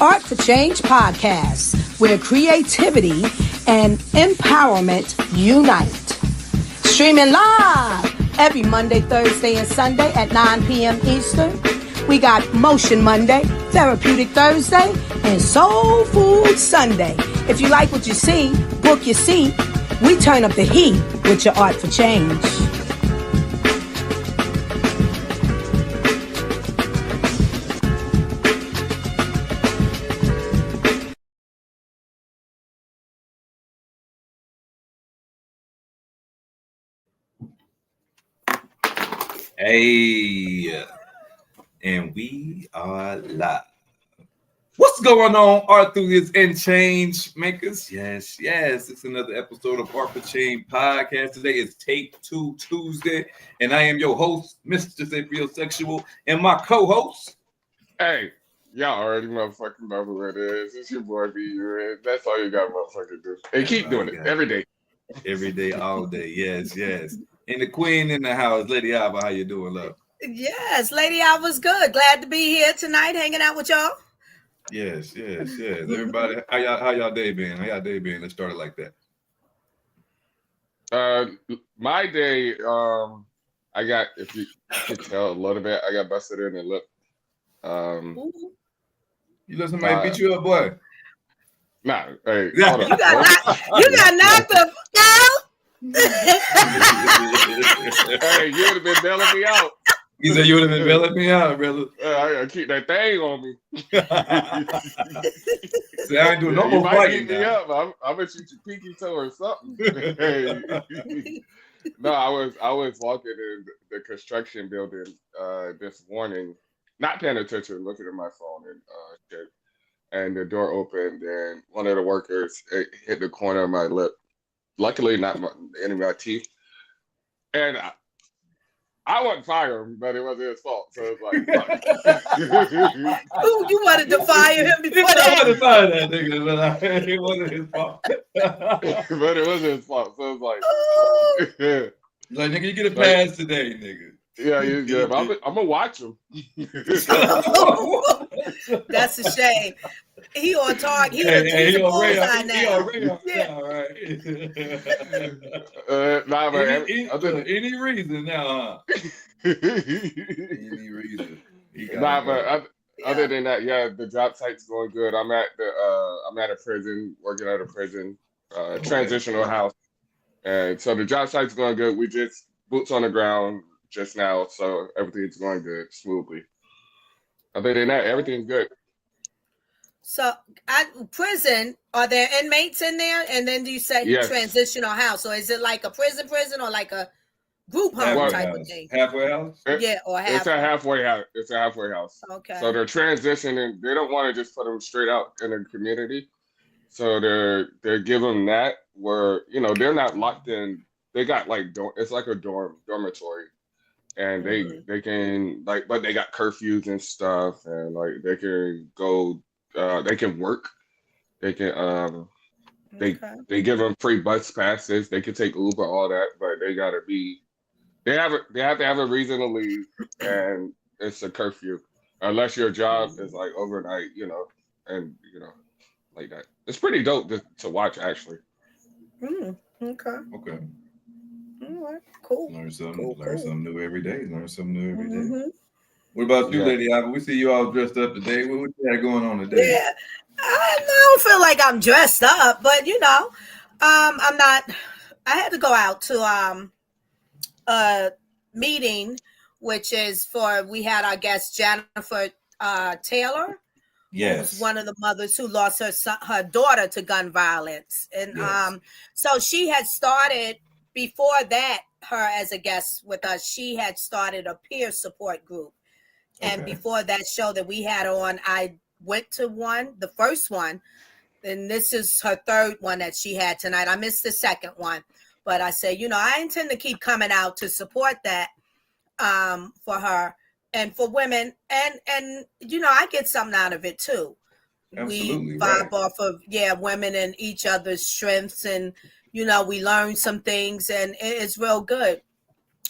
Art for Change podcast, where creativity and empowerment unite. Streaming live every Monday, Thursday, and Sunday at 9 p.m. Eastern. We got Motion Monday, Therapeutic Thursday, and Soul Food Sunday. If you like what you see, book your seat. We turn up the heat with your Art for Change. Hey, and we are live. What's going on, Art Through and Change Makers? Yes, it's another episode of Art for Change podcast. Today is Take 2 Tuesday, and I am your host, Mr. Sapiosexual, and my co-host. Hey, y'all already motherfucking know who it is. It's your boy B.U. That's all you got motherfucking do. And keep doing it every day. Every day, all day. Yes. And the queen in the house, Lady Alba, how you doing, love? Yes, Lady Alba's good. Glad to be here tonight, hanging out with y'all. Yes. Everybody, how y'all day been? Let's start it like that. My day, I got, if you could tell a little bit, I got busted in the lip. You let somebody beat you up, boy? Nah, hey, you got knocked the fuck out. Hey, you would have been bailing me out. He said you would have been bailing me out, brother. I gotta keep that thing on me. See, I ain't doing no more fighting. Me up. I'm gonna shoot your pinky toe or something. No, I was walking in the construction building this morning, not paying attention, looking at my phone and shit. And the door opened, and one of the workers hit the corner of my lip. Luckily, not any of my teeth. And I wasn't firing, but it wasn't his fault. So it's like, Ooh, you wanted to fire him before that? I wanted to fire that nigga, but it wasn't his fault. But it wasn't his fault. So it's like, like nigga, you get a pass today, nigga. Yeah, you good. I'm gonna watch him. That's a shame. He on target. He on radar now. Nah, man. Any reason now? Any reason? Nah, but other than that, yeah, the job site's going good. I'm at a prison, working at a prison, transitional house, and so the job site's going good. We just boots on the ground just now, so everything's going good, smoothly. Other than that, everything's good. So, prison, are there inmates in there? And then do you say yes. Transitional house? So is it like a prison or like a group home type of thing? Halfway house? Or halfway. It's a halfway house. It's a halfway house. Okay. So they're transitioning. They don't want to just put them straight out in the community. So they're giving that where, they're not locked in. They got like, it's like a dormitory. And they can but they got curfews and stuff, and like they can go, they can work, they can they give them free bus passes, they can take Uber, all that, but they have to have a reason to leave, and it's a curfew unless your job is like overnight, and like that. It's pretty dope to watch actually. Okay. All right, cool. Learn something new every day. What about you, Lady Alba? We see you all dressed up today. What you got going on today? Yeah, I don't feel like I'm dressed up, but I'm not. I had to go out to a meeting, which is we had our guest Jennifer Taylor. Yes, who's one of the mothers who lost her daughter to gun violence, and so she had started. Before that, her as a guest with us, she had started a peer support group. And before that show that we had on, I went to the first one, and this is her third one that she had tonight. I missed the second one, but I said, I intend to keep coming out to support that for her and for women. And I get something out of it too. Absolutely, we vibe off of women and each other's strengths, and we learn some things, and it's real good.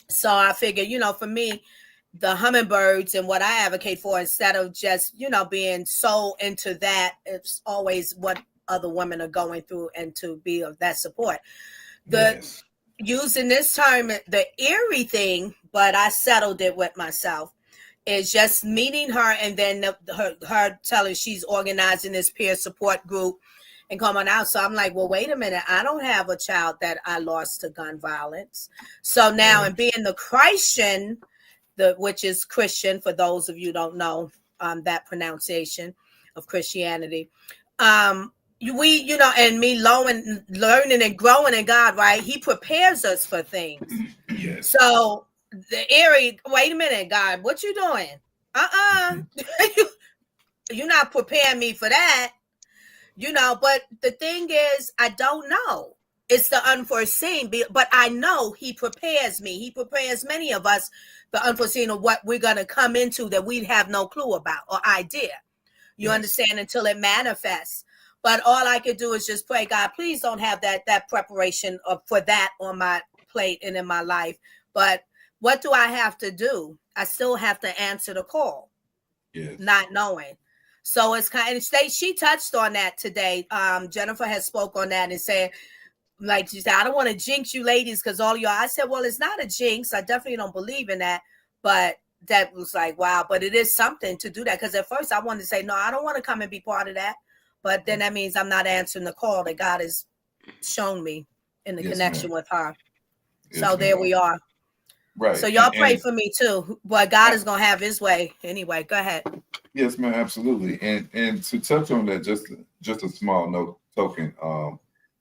So I figure, for me, the hummingbirds and what I advocate for, instead of just, being so into that. It's always what other women are going through and to be of that support. Yes. Using this term, the eerie thing, but I settled it with myself, is just meeting her and then her telling she's organizing this peer support group and coming out. So I'm like, well, wait a minute. I don't have a child that I lost to gun violence. So now, and being the Christian, which is Christian, for those of you who don't know that pronunciation of Christianity, we, and me learning and growing in God, right? He prepares us for things. Yes. So the eerie, wait a minute, God, what you doing? You're not preparing me for that. But the thing is, I don't know. It's the unforeseen, but I know he prepares me. He prepares many of us the unforeseen of what we're going to come into that we have no clue about or idea. You understand, until it manifests. But all I could do is just pray, God, please don't have that preparation for that on my plate and in my life. But what do I have to do? I still have to answer the call, not knowing. So it's kind of, she touched on that today. Jennifer has spoke on that and said, like she said, I don't want to jinx you ladies because all y'all. I said, well, it's not a jinx. I definitely don't believe in that. But that was like, wow. But it is something to do that, because at first I wanted to say, no, I don't want to come and be part of that. But then that means I'm not answering the call that God has shown me in the connection with her. So there we are. Right. So y'all pray for me too. But God is going to have his way. Anyway, go ahead. Yes, ma'am, absolutely. And to touch on that, just a small note token,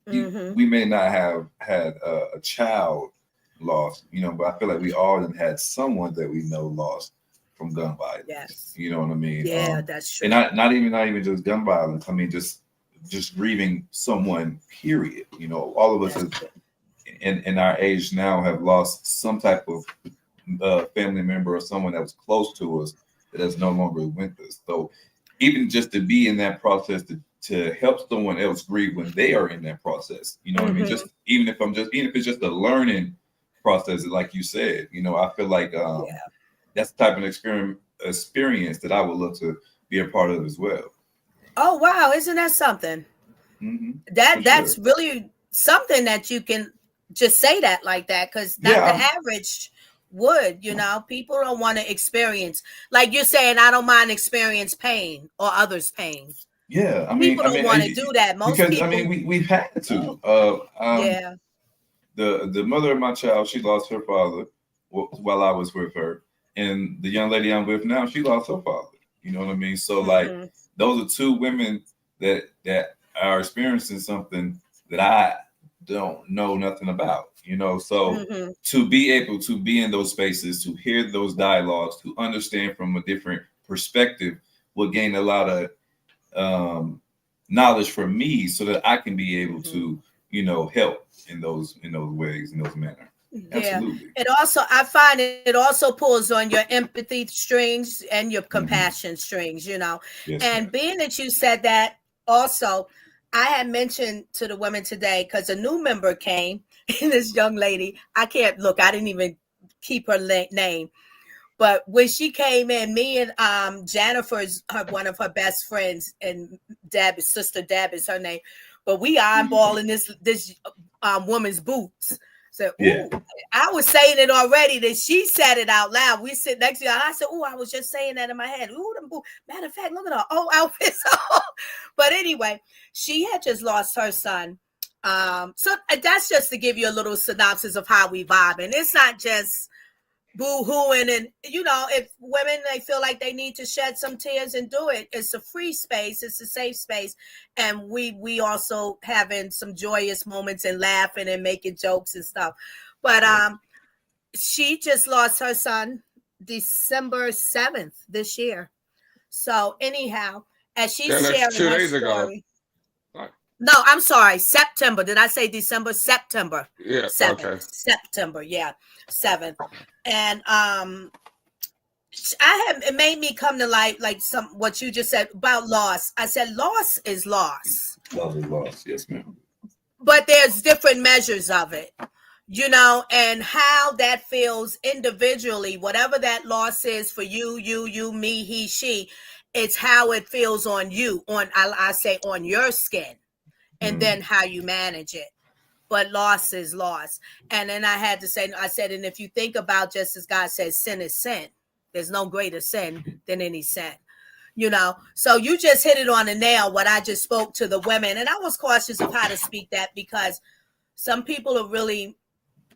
we may not have had a child lost, but I feel like we all had someone that we know lost from gun violence. Yes. You know what I mean? Yeah, that's true. And not even just gun violence. I mean, just grieving someone, period. All of us in our age now have lost some type of family member or someone that was close to us that is no longer with us. So even just to be in that process to help someone else grieve when they are in that process, what I mean? Even if it's just a learning process, like you said, I feel like that's the type of experience that I would love to be a part of as well. Oh wow, isn't that something? That's really something that you can just say that like that, because not the average would, people don't want to experience, like you're saying, I don't mind experience pain or others' pain. Yeah, people don't want to do that. Most because people, we've had to. The mother of my child, she lost her father while I was with her, and the young lady I'm with now, she lost her father. You know what I mean? So like, those are two women that are experiencing something that I don't know nothing about. So to be able to be in those spaces, to hear those dialogues, to understand from a different perspective, will gain a lot of knowledge for me, so that I can be able to, help in those ways, in those manners. Absolutely. It also, I find it also pulls on your empathy strings and your compassion strings, Yes, and ma'am. Being that you said that, also, I had mentioned to the women today, because a new member came, and this young lady, I didn't even keep her name. But when she came in, me and Jennifer's one of her best friends, and sister Deb is her name. But we eyeballing this woman's boots. So I was saying it already, that she said it out loud. We sit next to her. I said, I was just saying that in my head. Them boots. Matter of fact, look at her old outfits. But anyway, she had just lost her son. So that's just to give you a little synopsis of how we vibe. And it's not just boo-hooing, and if women, they feel like they need to shed some tears and do it, it's a free space, it's a safe space, and we also having some joyous moments and laughing and making jokes and stuff. But she just lost her son December 7th this year. So anyhow, as she's sharing 2 her days story, ago. No, I'm sorry. September. Did I say December? September. Yeah. 7th. Okay. September. Yeah. 7th. And it made me come to light, like what you just said about loss. I said loss is loss. Loss is loss. Yes, ma'am. But there's different measures of it. you know, and how that feels individually, whatever that loss is for you, me, he, she, it's how it feels on you, I say on your skin, and then how you manage it. But loss is loss. And then I said, and if you think about, just as God says, sin is sin. There's no greater sin than any sin. You know, so you just hit it on the nail, what I just spoke to the women. And I was cautious of how to speak that, because some people are really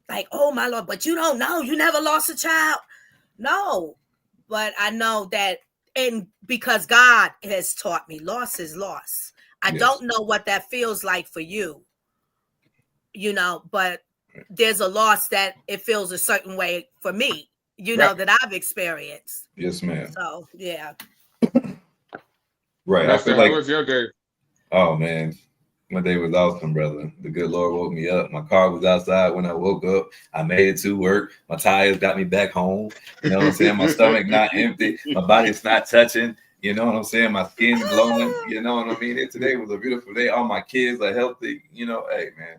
like, oh my Lord, but you don't know, you never lost a child. No, but I know that, and because God has taught me, loss is loss. I don't know what that feels like for you, you know, but there's a loss that it feels a certain way for me, you know, that I've experienced. Yes, ma'am. So, yeah. Right. Pastor, how was your day? Oh, man. My day was awesome, brother. The good Lord woke me up. My car was outside when I woke up. I made it to work. My tires got me back home. You know what I'm saying? My stomach not empty. My body's not touching. You know what I'm saying? My skin's glowing. You know what I mean? Today was a beautiful day. All my kids are healthy. You know, hey, man.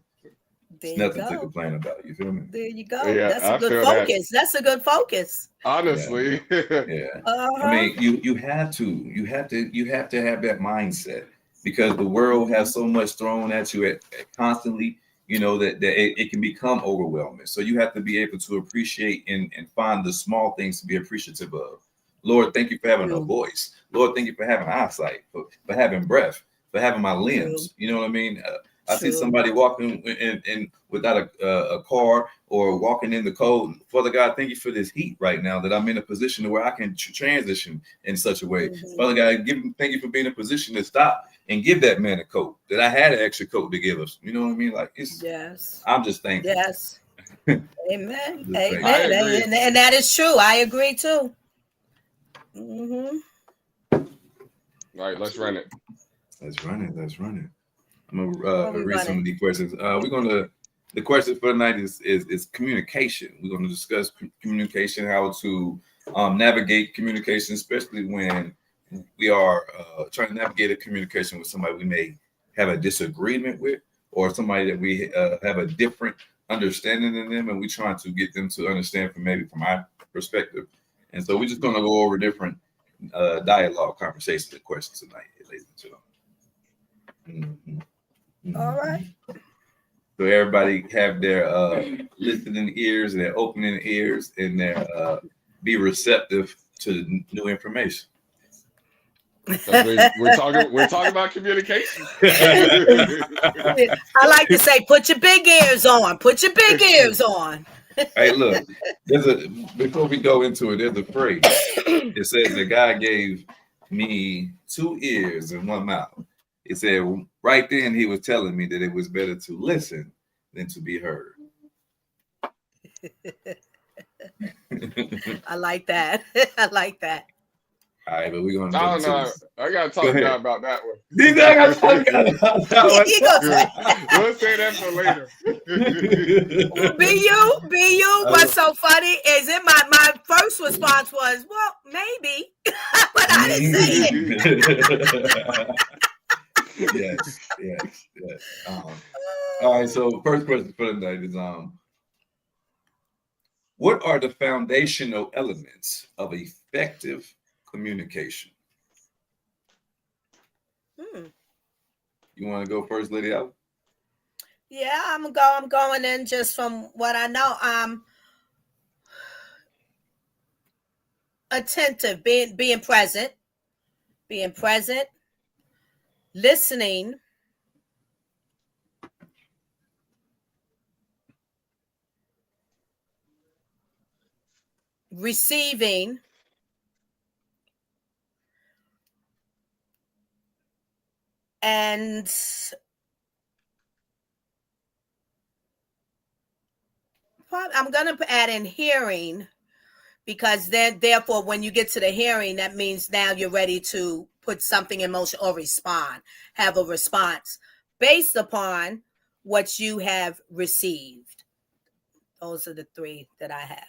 There's nothing to complain about. You feel me? There you go. Yeah, that's a good focus. That's a good focus. Honestly. Yeah. I mean, you have to have that mindset, because the world has so much thrown at you constantly, you know, that it can become overwhelming. So you have to be able to appreciate and find the small things to be appreciative of. Lord, thank you for having a voice. Lord, thank you for having eyesight, for having breath, for having my limbs. You know what I mean? I see somebody walking in without a car, or walking in the cold. Father God, thank you for this heat right now, that I'm in a position where I can transition in such a way. Father God, thank you for being in a position to stop and give that man a coat, that I had an extra coat to give us. You know what I mean? Like, I'm just thankful. Yes. Amen. Amen. I agree. And that is true. I agree too. All right, let's run it. Let's run it. I'm gonna read some of the questions. The question for tonight is communication. We're going to discuss communication, how to navigate communication, especially when we are trying to navigate a communication with somebody we may have a disagreement with, or somebody that we have a different understanding than them, and we're trying to get them to understand from our perspective. And so we're just going to go over different dialogue, conversations, and questions tonight, ladies and gentlemen. All right. So everybody have their listening ears, their opening ears, and their be receptive to new information. We're talking about communication. I like to say, put your big ears on. Put your big ears on. Hey, look, before we go into it, there's a phrase. It says that God gave me 2 ears and 1 mouth. It said right then he was telling me that it was better to listen than to be heard. I like that. I like that. All right, but we're going to I don't know. I got to talk to God about that one. I got to talk about that one. We'll say that for later. BU, what's so funny is my first response was, well, maybe, but I didn't say it. Yes. All right, so first question for the night is what are the foundational elements of effective communication? You want to go first, Lady Al? Yeah, I'm going in just from what I know. Attentive, being present, listening, receiving, and I'm going to add in hearing, because then therefore when you get to the hearing, that means now you're ready to put something in motion or respond, have a response based upon what you have received. Those are the 3 that I have.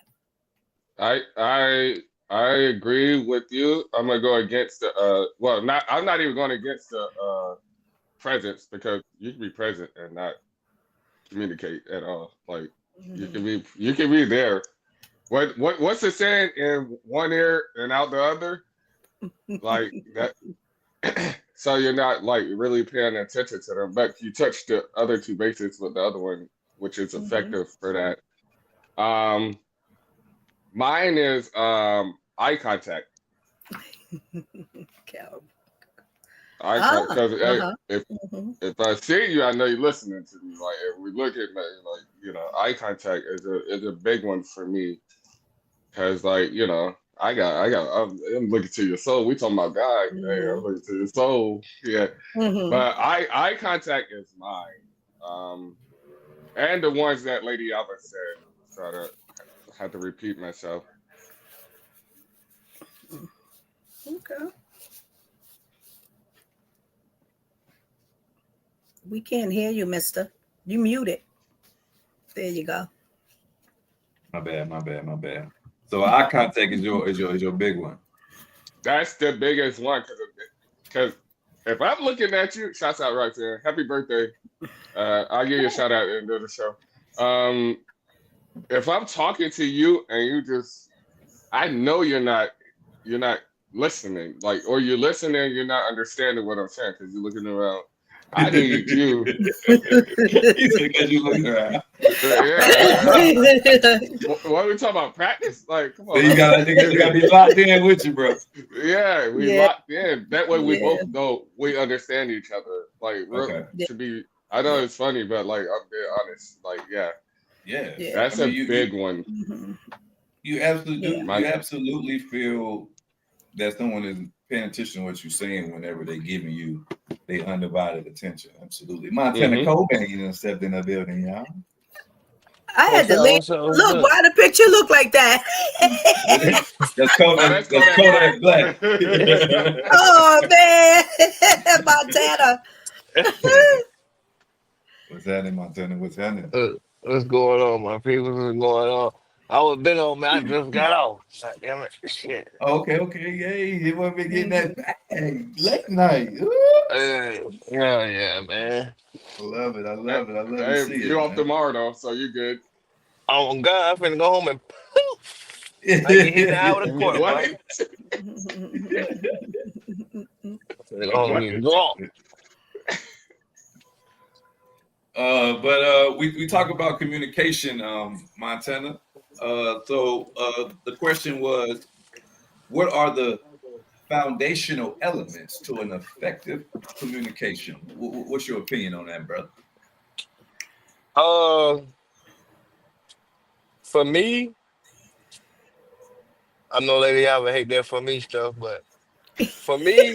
I agree with you. I'm gonna go against the I'm not even going against the presence, because you can be present and not communicate at all. Like You can be there. What's the saying? In one ear and out the other, like that. So you're not like really paying attention to them, but you touch the other two bases with the other one, which is effective for that. Um, Mine is eye contact. Cal. Eye because Uh-huh. if I see you, I know you're listening to me. Like if we look at eye contact is a big one for me because I'm looking to your soul. We talking about God. Hey, I'm looking to your soul. Yeah, but eye contact is mine. And the ones that Lady Alba said. So I have to repeat myself. Okay. We can't hear you, mister. You muted. There you go. My bad. So eye contact is your big one. That's the biggest one because if I'm looking at you, shouts out right there. Happy birthday. I'll give you a shout out at the end of the show. If I'm talking to you and I know you're not listening, like, or you're listening, you're not understanding what I'm saying because you're looking around. I need you. Because you looking around. What are we talking about? Practice? Like, come on. So you gotta be locked in with you, bro. Yeah, we locked in. That way we both know we understand each other. Like, to be. I know it's funny, but like, I'm being honest. Like, yeah. That's a big one. You absolutely feel that someone is paying attention to what you're saying whenever they're giving you their undivided attention. Absolutely. Montana Cobain stepped in the building, y'all. I had to leave. Look, why the picture look like that? That's Kodak Black. Oh man, Montana. What's happening, Montana? What's happening? What's going on, my people? What's going on? I was been on, man. I just got off. God damn it. Shit. Okay. Yay. He won't be getting that bag late night. Yeah, man. I love it. Hey, to see you're it, off man. tomorrow, though, so you're good. Oh, God. I'm finna go home and poof. I get hit out of court, What? boy. Finna go home and get drunk. But we talk about communication, Montana. So the question was, what are the foundational elements to an effective communication? What's your opinion on that, brother? For me, I know Lady Alva hate that for me stuff, but for me,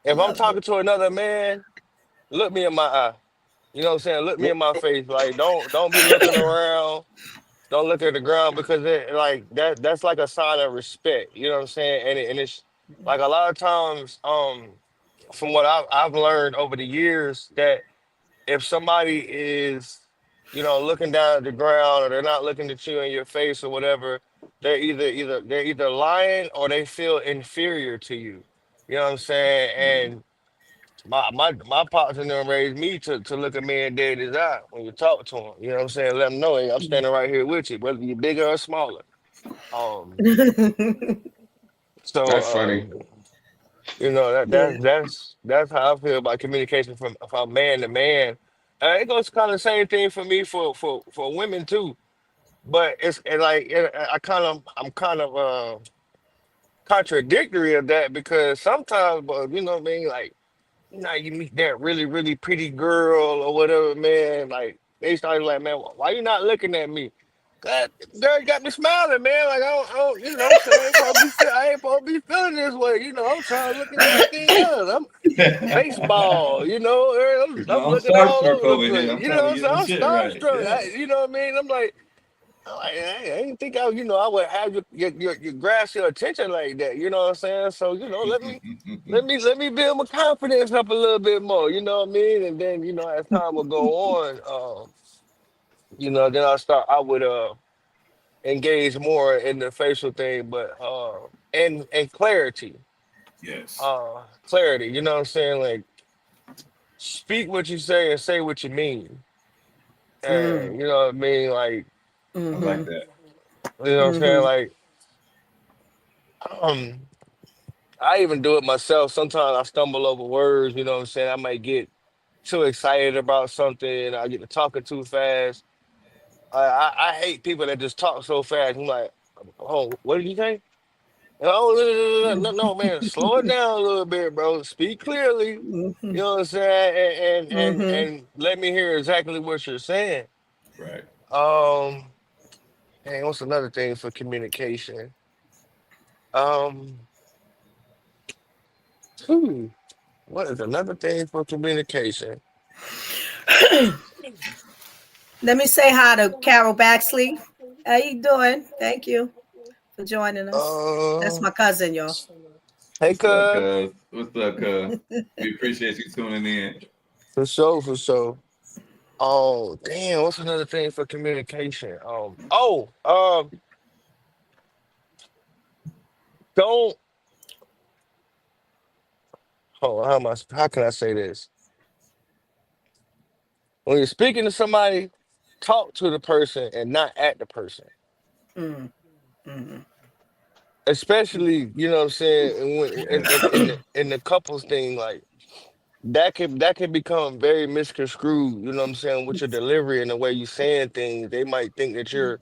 if I'm talking to another man, look me in my eye. You know what I'm saying? Look me in my face. Like, don't be looking around. Don't look at the ground because that's like a sign of respect. You know what I'm saying? And it's like a lot of times, from what I've learned over the years, that if somebody is, looking down at the ground or they're not looking at you in your face or whatever, they're either lying or they feel inferior to you. You know what I'm saying? And my pops and them raised me to look a man dead in his eye when you talk to him. You know what I'm saying? Let them know, hey, I'm standing right here with you, whether you're bigger or smaller. So That's funny. that's how I feel about communication from man to man. It goes kind of the same thing for me for women too. But I'm kind of contradictory of that because sometimes, you know what I mean, like. You meet that really, really pretty girl or whatever, man. Like they started like, man, why you not looking at me? God, girl, you got me smiling, man. Like I don't you know, so I ain't supposed to be feeling this way. You know, I'm trying to look at everything else. I'm baseball, I'm looking all over the place. You know, so I'm starstruck. Right. You know what I mean? I'm like, I didn't think I would have your grasp your attention like that. You know what I'm saying? So let me build my confidence up a little bit more. You know what I mean? And then as time will go on, then I would engage more in the facial thing, but and clarity, Yes. clarity. You know what I'm saying? Like speak what you say and say what you mean. And you know what I mean? Like, I like that. you know what I'm saying? Like, um, I even do it myself. Sometimes I stumble over words, you know what I'm saying? I might get too excited about something. I get to talking too fast. I hate people that just talk so fast. I'm like, oh, what did you say? Oh, no, man, slow it down a little bit, bro. Speak clearly. You know what I'm saying? And let me hear exactly what you're saying. Right. Hey, what's another thing for communication? Um, what is another thing for communication? Let me say hi to Carol Baxley. How you doing? Thank you for joining us. That's Uh, my cousin, y'all. hey, What's up, cuz. cuz? What's up, cuz? We appreciate you tuning in. For sure, for sure. Oh, damn, what's another thing for communication? Don't, how can I say this? When you're speaking to somebody, talk to the person and not at the person. Mm, mhm. Especially, you know what I'm saying, and when Yes. in the couples thing, like that can become very misconstrued, you know what I'm saying, with your delivery and the way you saying things. They might think that you're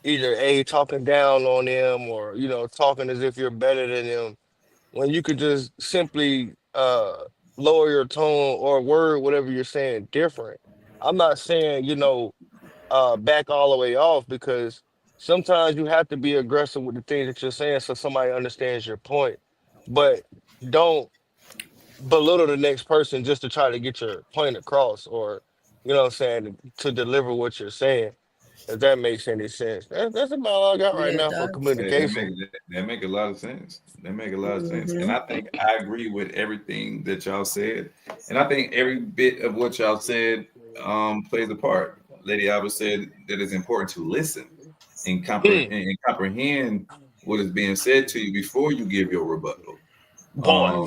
either A, talking down on them, or talking as if you're better than them, when you could just simply lower your tone or word whatever you're saying different. I'm not saying, back all the way off, because sometimes you have to be aggressive with the things that you're saying so somebody understands your point. But don't belittle the next person just to try to get your point across, or what I'm saying, to deliver what you're saying, if that makes any sense. That's about all I got right Yeah, it now for does. communication. That make a lot of sense. That make a lot of sense. And Mhm. I think I agree with everything that y'all said. And I think every bit of what y'all said plays a part. Lady Alba said that it's important to listen and Mm, comprehend what is being said to you before you give your rebuttal. boy. Um,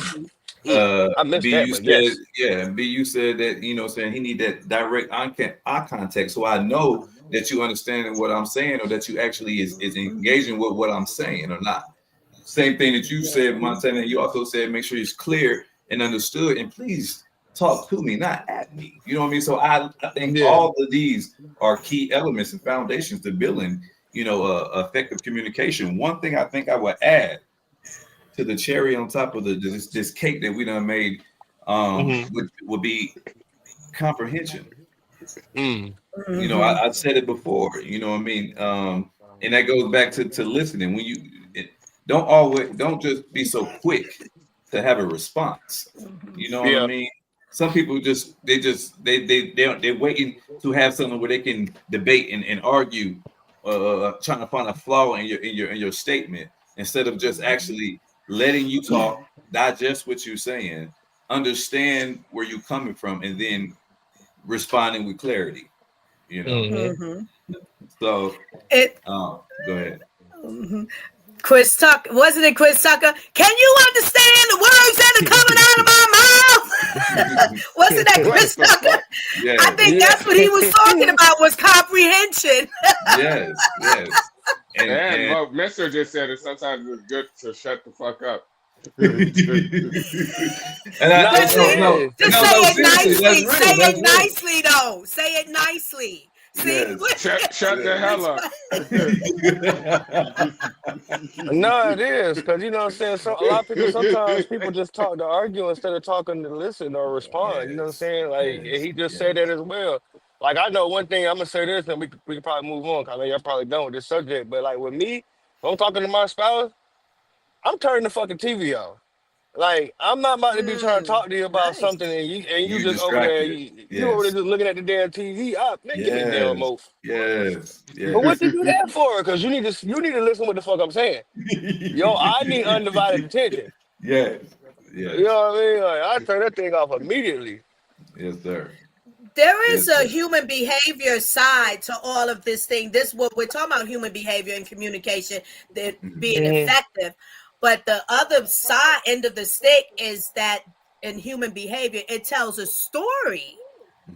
Mm, I missed B, that, you but said, yes. yeah, B, you said that, saying he need that direct eye contact. So I know that you understanding what I'm saying, or that you actually is engaging with what I'm saying or not. Same thing that you said, Montana. You also said make sure it's clear and understood, and please talk to me, not at me. You know what I mean? So I think Yeah. all of these are key elements and foundations to building, effective communication. One thing I think I would add to the cherry on top of this cake that we done made, Hmm. would be comprehension. Mm. Mhm. I said it before. You know what I mean? And that goes back to listening. When don't just be so quick to have a response. You know what I Yeah. mean? Some people they're waiting to have something where they can debate and argue, trying to find a flaw in your statement, instead of just actually letting you talk, digest what you're saying, understand where you're coming from, and then responding with clarity. You know. Hmm. Mhm. So, It. go ahead. Mhm. Chris Tucker, wasn't it Chris Tucker? Can you understand the words that are coming out of my mouth? Wasn't that What Chris the Tucker? fuck? I Yes, think Yeah. that's what he was talking about, was comprehension. yes, yes, And and Mo Mister just said it. Sometimes it's good to shut the fuck up. and Nah, But it see, is. just no, say no, it seriously, that's nicely. Say real. That's it real. nicely, though. Say it nicely. See, Yes, Shut the hell up. No, it is, because you know what I'm saying. So a lot of people, sometimes people just talk to argue instead of talking to listen or respond. You know what I'm yes, saying? Like, and yes, he just said yes. that as well. Like, I know one thing. I'm gonna say this, and we can probably move on. 'Cause I know y'all probably done with this subject, but like with me, when I'm talking to my spouse, I'm turning the fucking TV off. Like, I'm not about to be trying to talk to you about nice. something, and you You just over there, distracted. you over there Yes, just looking at the damn TV. Man, give me the damn yes, remote. yes, But what yes. you do that for? Because you need to listen what the fuck I'm saying. Yo, I need undivided attention. Yes, You yes, know what I mean? Like, I turn that thing off immediately. yes, sir. There Yes, is a sir. human behavior side to all of this thing. This what we're talking about: human behavior and communication, that Mhm. being Hmm. effective. But the other side end of the stick is that in human behavior, it tells a story.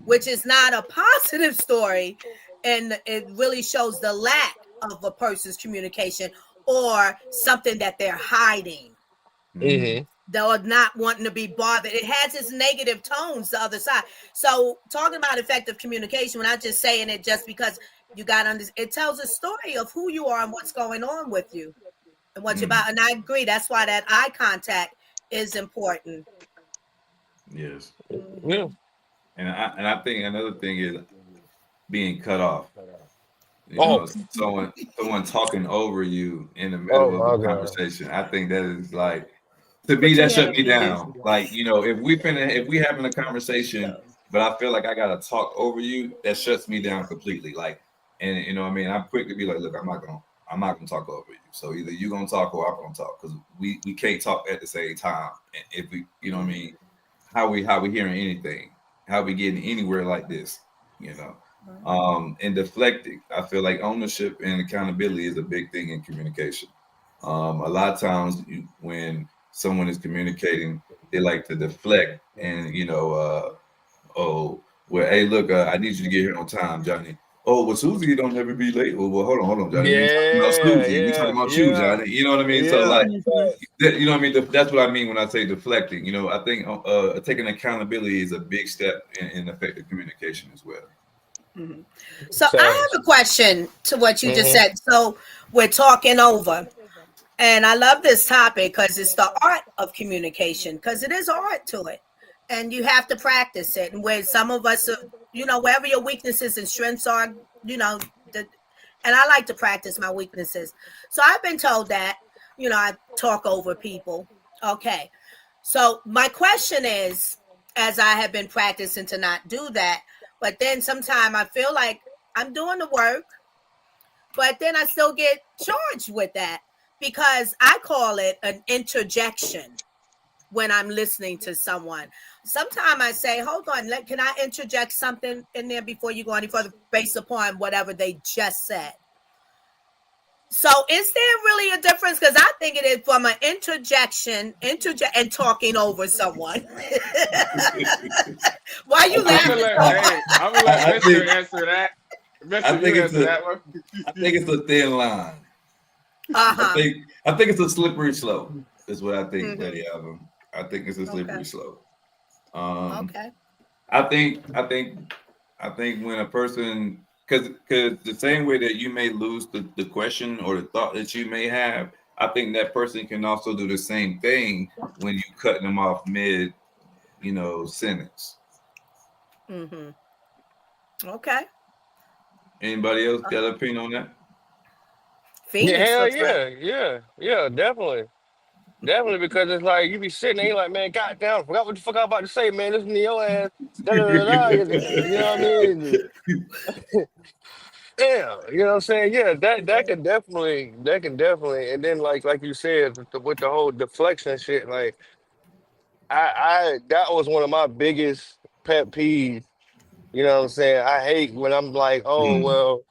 which is not a positive story, and it really shows the lack of a person's communication or something that they're hiding. Mm-hmm. They're not wanting to be bothered. It has its negative tones, the other side. So talking about effective communication, we're not just saying it just because you got under. It tells a story of who you are and what's going on with you and what you're about. And I agree. That's why that eye contact is important. Yes. Yeah. And I think another thing is being cut off. You Oh. know, someone talking over you in the middle Oh of my a God. conversation. I think that is like, to me, that shut me down. Like, you know, if we having a conversation, but I feel like I gotta talk over you, that shuts me down completely. Like, and you know what I mean? I'm quick to be like, look, I'm not gonna talk over you. So either you gonna talk or I'm gonna talk, because we can't talk at the same time. And if we, you know what I mean, how we hearing anything, how we getting anywhere like this, you know. And deflecting, I feel like ownership and accountability is a big thing in communication. A lot of times when someone is communicating, they like to deflect and, you know, oh, well, hey, look, I need you to get here on time, Johnny. Oh, well, Susie don't ever be late. Well, hold on, Johnny. We ain't talking about Susie. We talking about you, Johnny. You know what I mean? So, like, you know what I mean? That's what I mean when I say deflecting. You know, I think taking accountability is a big step in effective communication as well. Mm-hmm. So I have a question to what you just said. So we're talking over, and I love this topic because it's the art of communication, because it is art to it, and you have to practice it. And where some of us, you know, wherever your weaknesses and strengths are, you know, and I like to practice my weaknesses. So I've been told that, you know, I talk over people. Okay. So my question is, as I have been practicing to not do that, but then sometimes I feel like I'm doing the work, but then I still get charged with that because I call it an interjection when I'm listening to someone. Sometimes I say, hold on, can I interject something in there before you go any further based upon whatever they just said? So is there really a difference? Because I think it is from an interjection and talking over someone. Why you laughing? I'm gonna let Mr. answer that. I think it's a thin line. I think it's a slippery slope. Is what I think, Lady Alvin. I think it's a slippery slope. Okay. I think when a person, because the same way that you may lose the question or the thought that you may have, I think that person can also do the same thing when you cut them off mid, you know, sentence. Okay. Anybody else got an opinion on that? Phoenix, yeah, definitely. Definitely, because it's like you be sitting there, you like, man, goddamn, I forgot what the fuck I was about to say, man. Listen to your ass. You know what I mean? Yeah, you know what I'm saying? Yeah, that can definitely, and then like you said, with the whole deflection shit, like I that was one of my biggest pet peeves. You know what I'm saying? I hate when I'm like, oh well,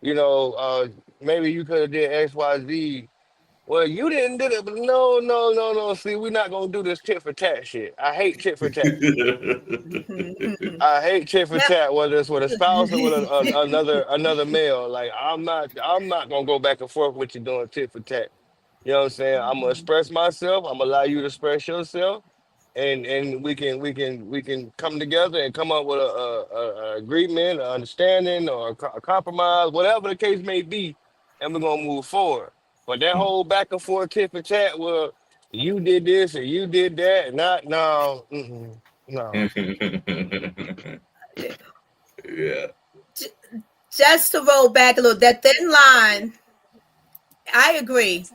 you know, maybe you could have did X, Y, Z. Well, you didn't do it, but no. See, we're not gonna do this tit for tat shit. I hate tit for tat. I hate tit for tat, whether it's with a spouse or with another male. Like I'm not gonna go back and forth with you doing tit for tat. You know what I'm saying? I'm gonna express myself. I'm gonna allow you to express yourself, and we can come together and come up with a agreement, an understanding, or a compromise, whatever the case may be, and we're gonna move forward. But that whole back and forth tit for tat, well, you did this and you did that, no. Yeah. Just to roll back a little, that thin line, I agree.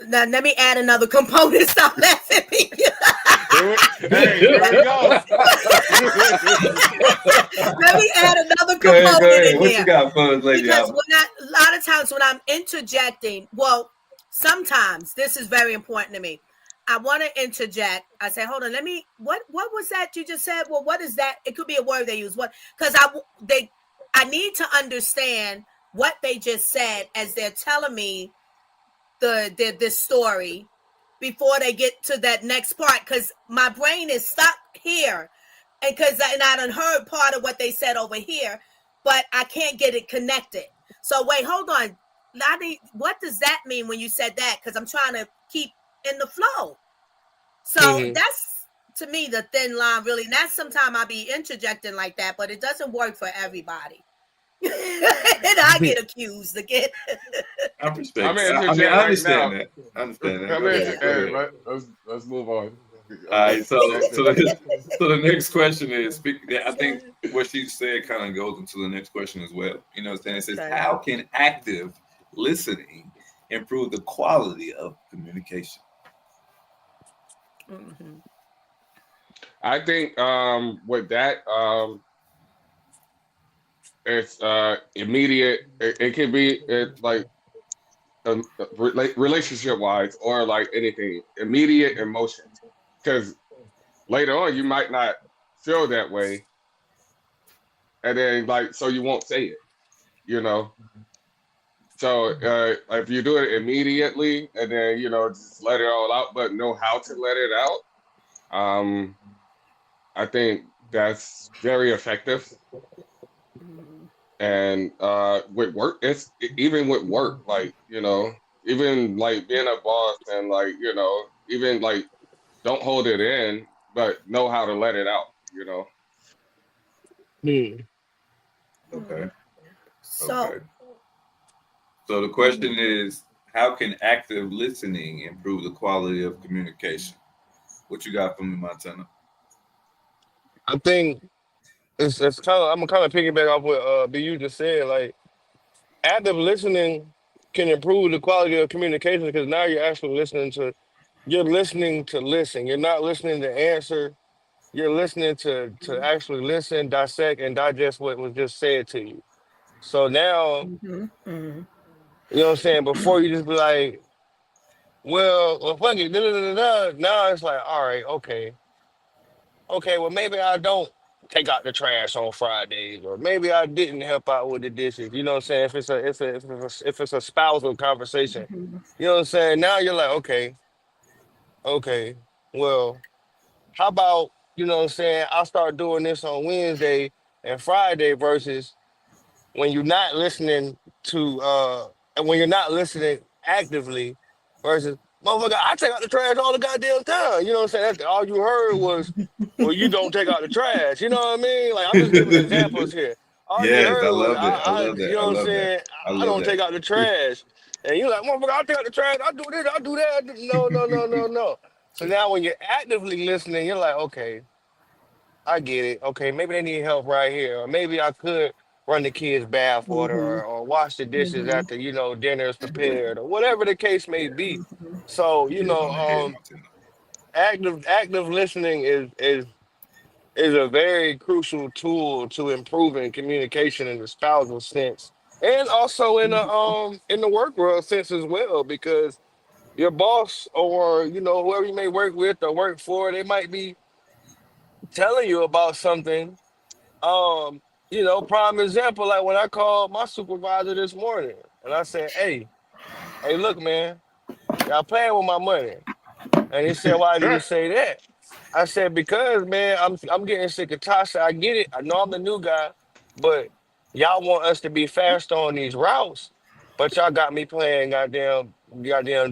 Now, let me add another component. Stop laughing at me. Hey, here we go. Let me add another component Go ahead. in What there. you got for us, Lady Because Alvin? a lot of times when I'm interjecting, well, sometimes this is very important to me. I want to interject. I say, hold on, what was that you just said? Well, what is that? It could be a word they use. What? Because I need to understand what they just said as they're telling me this story before they get to that next part, because my brain is stuck here and I done heard part of what they said over here, but I can't get it connected. So wait, hold on. What does that mean when you said that? Because I'm trying to keep in the flow. So that's, to me, the thin line, really. And that's sometimes I be interjecting like that, but it doesn't work for everybody. And I get accused again. I respect. I'm I interjecting mean, I right understand now. that. I understand that. I'm Go ahead. Go hey, ahead. let's move on. All right, so the next question is, I think what she said kind of goes into the next question as well. You know what I'm saying? It says, Okay. how can active listening improve the quality of communication? Mhm. I think with that it's immediate. It can be like relationship wise or like anything immediate emotions, because later on you might not feel that way, and then like so you won't say it, you know. So if you do it immediately and then just let it all out, but know how to let it out, I think that's very effective. Mhm. And with work, it's even with work, like even like being a boss and like even like don't hold it in, but know how to let it out. Okay. So, Okay. So the question is, how can active listening improve the quality of communication? What you got for me, Montana? I think it's kind of I'm kind of piggyback off what BU just said. Like active listening can improve the quality of communication because now you're listening to listen. You're not listening to answer. You're listening to actually listen, dissect, and digest what was just said to you. So now, mhm, mhm, you know what I'm saying? Before you just be like, well, fuck it, da, da, da, da, da. Now it's like, all right, okay, well, maybe I don't take out the trash on Fridays, or maybe I didn't help out with the dishes. You know what I'm saying? If it's a spousal conversation, mhm, you know what I'm saying? Now you're like, okay, well, how about, you know what I'm saying? I'll start doing this on Wednesday and Friday versus when you're not listening to and when you're not listening actively versus motherfucker, I take out the trash all the goddamn time. You know what I'm saying? That's all you heard was, well, you don't take out the trash. You know what I mean? Like I'm just giving examples here. All you Yes, I heard was love it. I love you that. I know what I'm love that. saying? I I love don't that. take out the trash. And you're like, motherfucker, I take out the trash, I do this, I do that. No, no, no, no, no. So now when you're actively listening, you're like, okay, I get it. Okay, maybe they need help right here, or maybe I could run the kids' bath water, mhm, or wash the dishes mhm, after dinner is prepared, or whatever the case may be. So You hit it on the head, Montana. active listening is a very crucial tool to improving communication in the spousal sense, and also in the work world sense as well, because your boss or whoever you may work with or work for, they might be telling you about something. Prime example, like when I called my supervisor this morning and I said, hey, look, man, y'all playing with my money. And he said, why do you say that? I said, because man, I'm getting sick of Tasha. I get it. I know I'm the new guy, but y'all want us to be fast on these routes, but y'all got me playing goddamn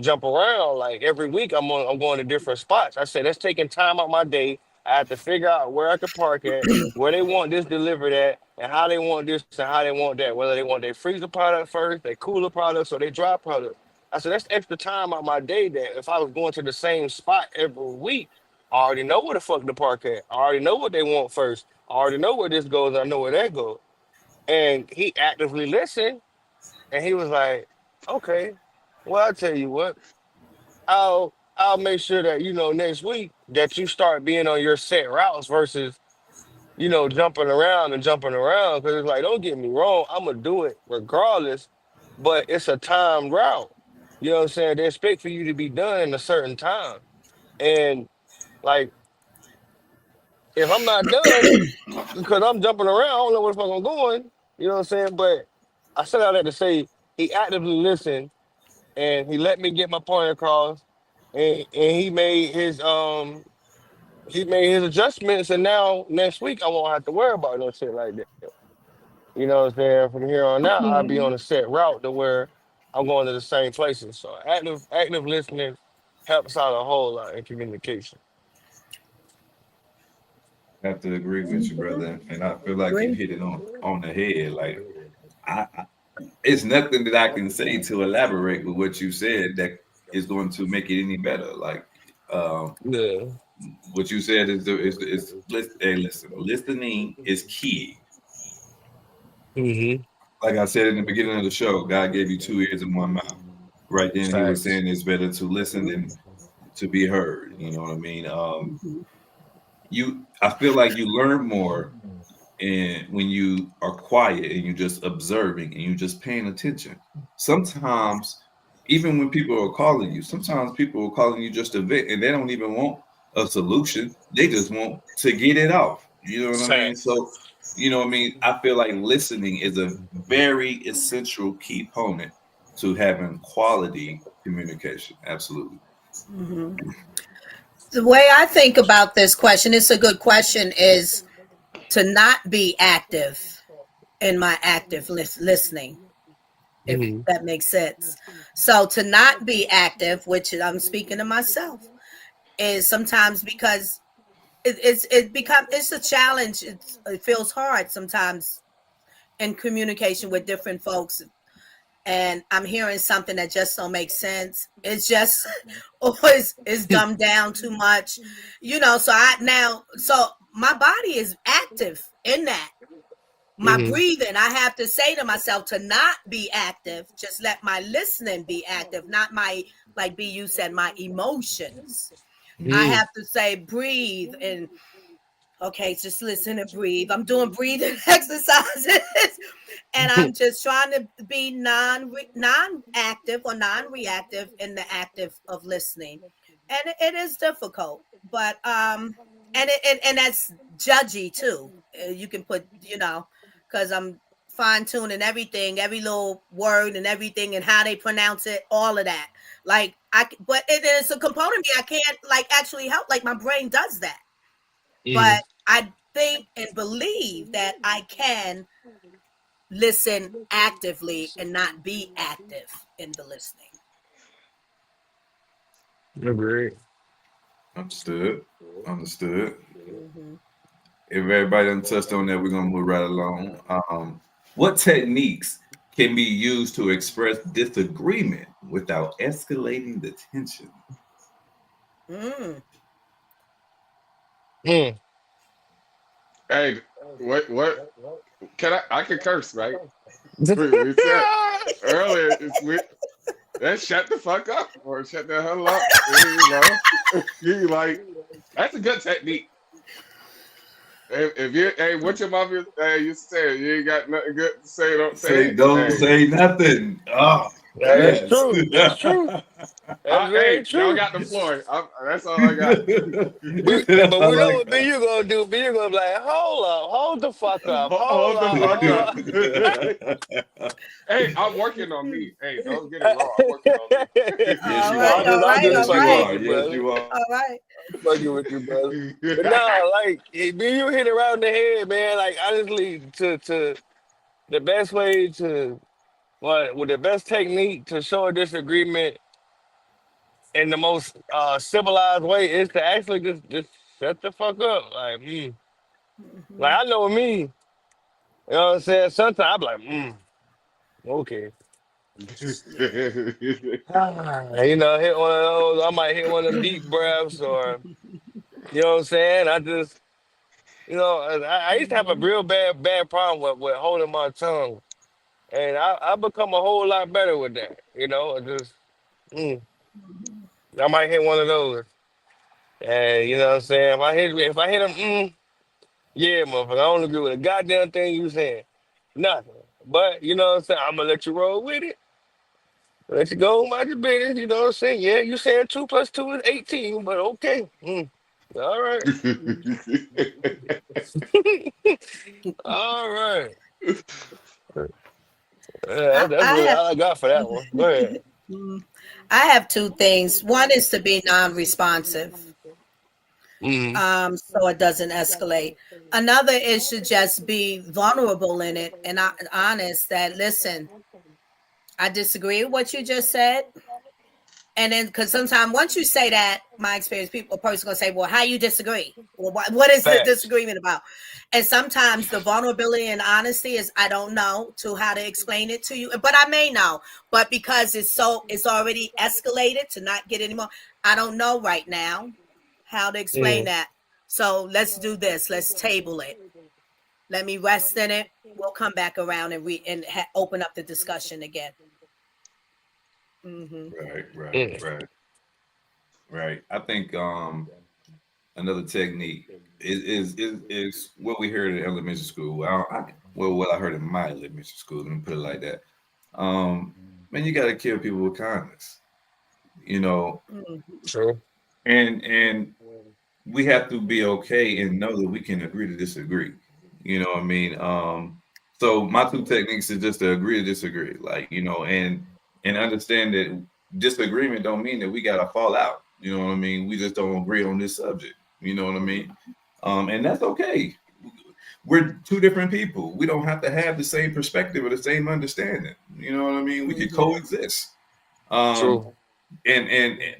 jump around. Like every week I'm going to different spots. I said, that's taking time out my day. I have to figure out where I could park at, where they want this delivered at, and how they want this and how they want that. Whether they want their freezer product first, their cooler products, or their dry product. I said, that's extra time out my day that if I was going to the same spot every week, I already know where the fuck the park at. I already know what they want first. I already know where this goes. I know where that goes. And he actively listened, and he was like, "Okay, well, I'll tell you what. I'll make sure that next week that you start being on your set routes versus jumping around and jumping around. Because it's like, don't get me wrong, I'm gonna do it regardless, but it's a timed route. You know what I'm saying? They expect for you to be done in a certain time, and like if I'm not done because I'm jumping around, I don't know where the fuck I'm going. You know what I'm saying? But I said all that to say he actively listened and he let me get my point across, and he made his he made his adjustments, and now next week I won't have to worry about no shit like that. You know what I'm saying? From here on out, I'll be on a set route to where I'm going to the same places. So active listening helps out a whole lot in communication. I have to agree with you, brother, and I feel like you Agree. hit it on the head. Like I it's nothing that I can say to elaborate with what you said that is going to make it any better. Like Yeah. what you said hey, listen, listening is key. Mm-hmm. Like I said in the beginning of the show, God gave you 2 ears and 1 mouth. Right then, He was Facts. saying it's better to listen than to be heard. You know what I mean? I feel like you learn more and when you are quiet and you're just observing and you're just paying attention. Sometimes, even when people are calling you, sometimes people are calling you just a vent and they don't even want a solution. They just want to get it off. You know what I mean? Facts. So, you know what I mean? I feel like listening is a very essential key component to having quality communication. Absolutely. Mhm. The way I think about this question, it's a good question, is to not be active in my active listening, if Mm-hmm. that makes sense. So to not be active, which I'm speaking to myself, is sometimes because it's a challenge. It feels hard sometimes in communication with different folks, and I'm hearing something that just don't make sense. It's just always is dumbed down too much, so my body is active in that. My Mm-hmm. breathing, I have to say to myself to not be active, just let my listening be active, not my, like BU said, my emotions. I Mm. have to say breathe and okay, just listen and breathe. I'm doing breathing exercises and I'm just trying to be non-active or non-reactive in the active of listening. And it is difficult, but and that's judgy too. You can put, because I'm fine tuning everything, every little word and everything and how they pronounce it, all of that. Like but it's a component of me I can't like actually help. Like my brain does that, Mm. but I think and believe that I can listen actively and not be active in the listening. Agreed. Understood. Understood. Mhm. If everybody done touched on that, we're gonna move right along. What techniques can be used to express disagreement without escalating the tension? Mm. Mm. Hey, what? I can curse, right? We said earlier, let's shut the fuck up or shut the hell up. You like, that's a good technique. If you, hey, what your mom used to say, you ain't got nothing good to say, don't say Say it. don't Hey, say nothing. Oh, Yeah, hey, that's yes. true. That's true. That's very hey, y'all true. got the floor. That's all I got. But That's we all know I what B you gonna do. B you gonna be like, hold up, hold the fuck up, hold Hold the up, fuck hold up. up. Hey, I'm working on me. Hey, don't get it wrong. I'm working on Yes, All you right, are. all I'm right, just all Yes, you fucking right, with are. you, Yes, brother. you are. all right. Fucking with you, brother. me. But no, like B you hit it around the head, man. Like honestly, to the best way to what with the best technique to show a disagreement in the most civilized way is to actually just shut the fuck up. Like Mhm. I know me, you know what I'm saying? Sometimes I'm like, okay. Hit one of those. I might hit one of them deep breaths or you know what I'm saying? I used to have a real bad problem with holding my tongue. And I become a whole lot better with that. Mm, I might hit one of those. And you know what I'm saying? If I hit them, yeah, motherfucker, I don't agree with a goddamn thing you saying. Nothing. But you know what I'm saying? I'm gonna let you roll with it. Let you go about your business, you know what I'm saying? Yeah, you saying 2 + 2 is 18, but okay. All right. All right. Yeah, that's I really have all I got for that one. Go ahead. mm, I have two things. One is to be non-responsive. so it doesn't escalate. Another is to just be vulnerable in it and honest that, listen, I disagree with what you just said. And then, because sometimes once you say that, my experience, a person gonna say, well, how you disagree? Well, what is the disagreement about? And sometimes the vulnerability and honesty is, I don't know to how to explain it to you, but I may know, but because it's already escalated to not get any more, I don't know right now how to explain that. So let's do this. Let's table it. Let me rest in it. We'll come back around and open up the discussion again. Right. I think another technique is what we heard in elementary school. What I heard in my elementary school. Let me put it like that. Man, you got to kill people with kindness. You know. True. And we have to be okay and know that we can agree to disagree. You know what I mean? So my two techniques is just to agree to disagree, like, you know, and understand that disagreement don't mean that we gotta fall out. You know what I mean? We just don't agree on this subject. You know what I mean? And that's okay. We're two different people. We don't have to have the same perspective or the same understanding. You know what I mean? We could coexist. True.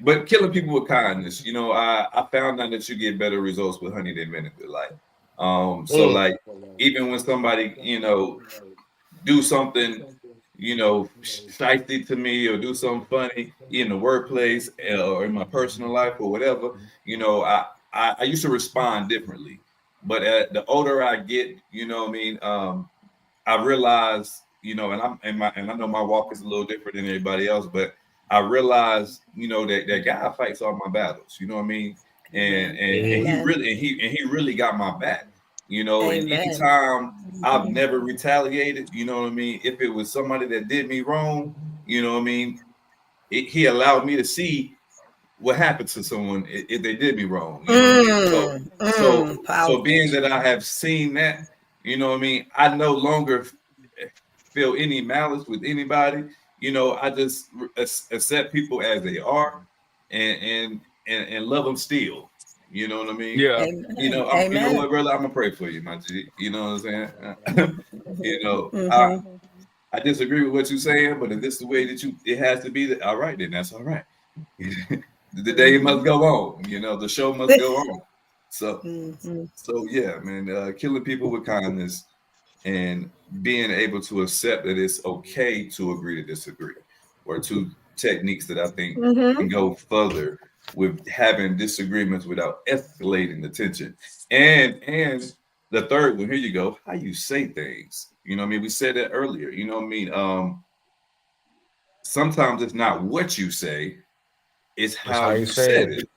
But killing people with kindness, you know, I found out that you get better results with honey than vinegar. Like, so like, even when somebody, you know, do something, you know, shifty to me or do something funny in the workplace or in my personal life or whatever, you know, I used to respond differently. But the older I get, you know what I mean, I realize, you know, and I know my walk is a little different than everybody else, but I realized, you know, that guy fights all my battles, you know what I mean? And he really got my back, you know. And anytime I've never retaliated, you know what I mean? If it was somebody that did me wrong, you know what I mean? He allowed me to see what happened to someone if they did me wrong. You know what I mean? So being that I have seen that, you know what I mean, I no longer feel any malice with anybody. You know, I just accept people as they are, and love them still. You know what I mean? Yeah. You know, you know what, brother? I'm gonna pray for you, my G. You know what I'm saying? You know, I disagree with what you're saying, but if this is the way that it has to be, all right, then that's all right. The day must go on. You know, the show must go on. So, so yeah, man, killing people with kindness and being able to accept that it's okay to agree to disagree, or two techniques that I think can go further with having disagreements without escalating the tension. And the third one, here you go, how you say things. You know what I mean? We said that earlier. You know what I mean? Sometimes it's not what you say, it's how you said it.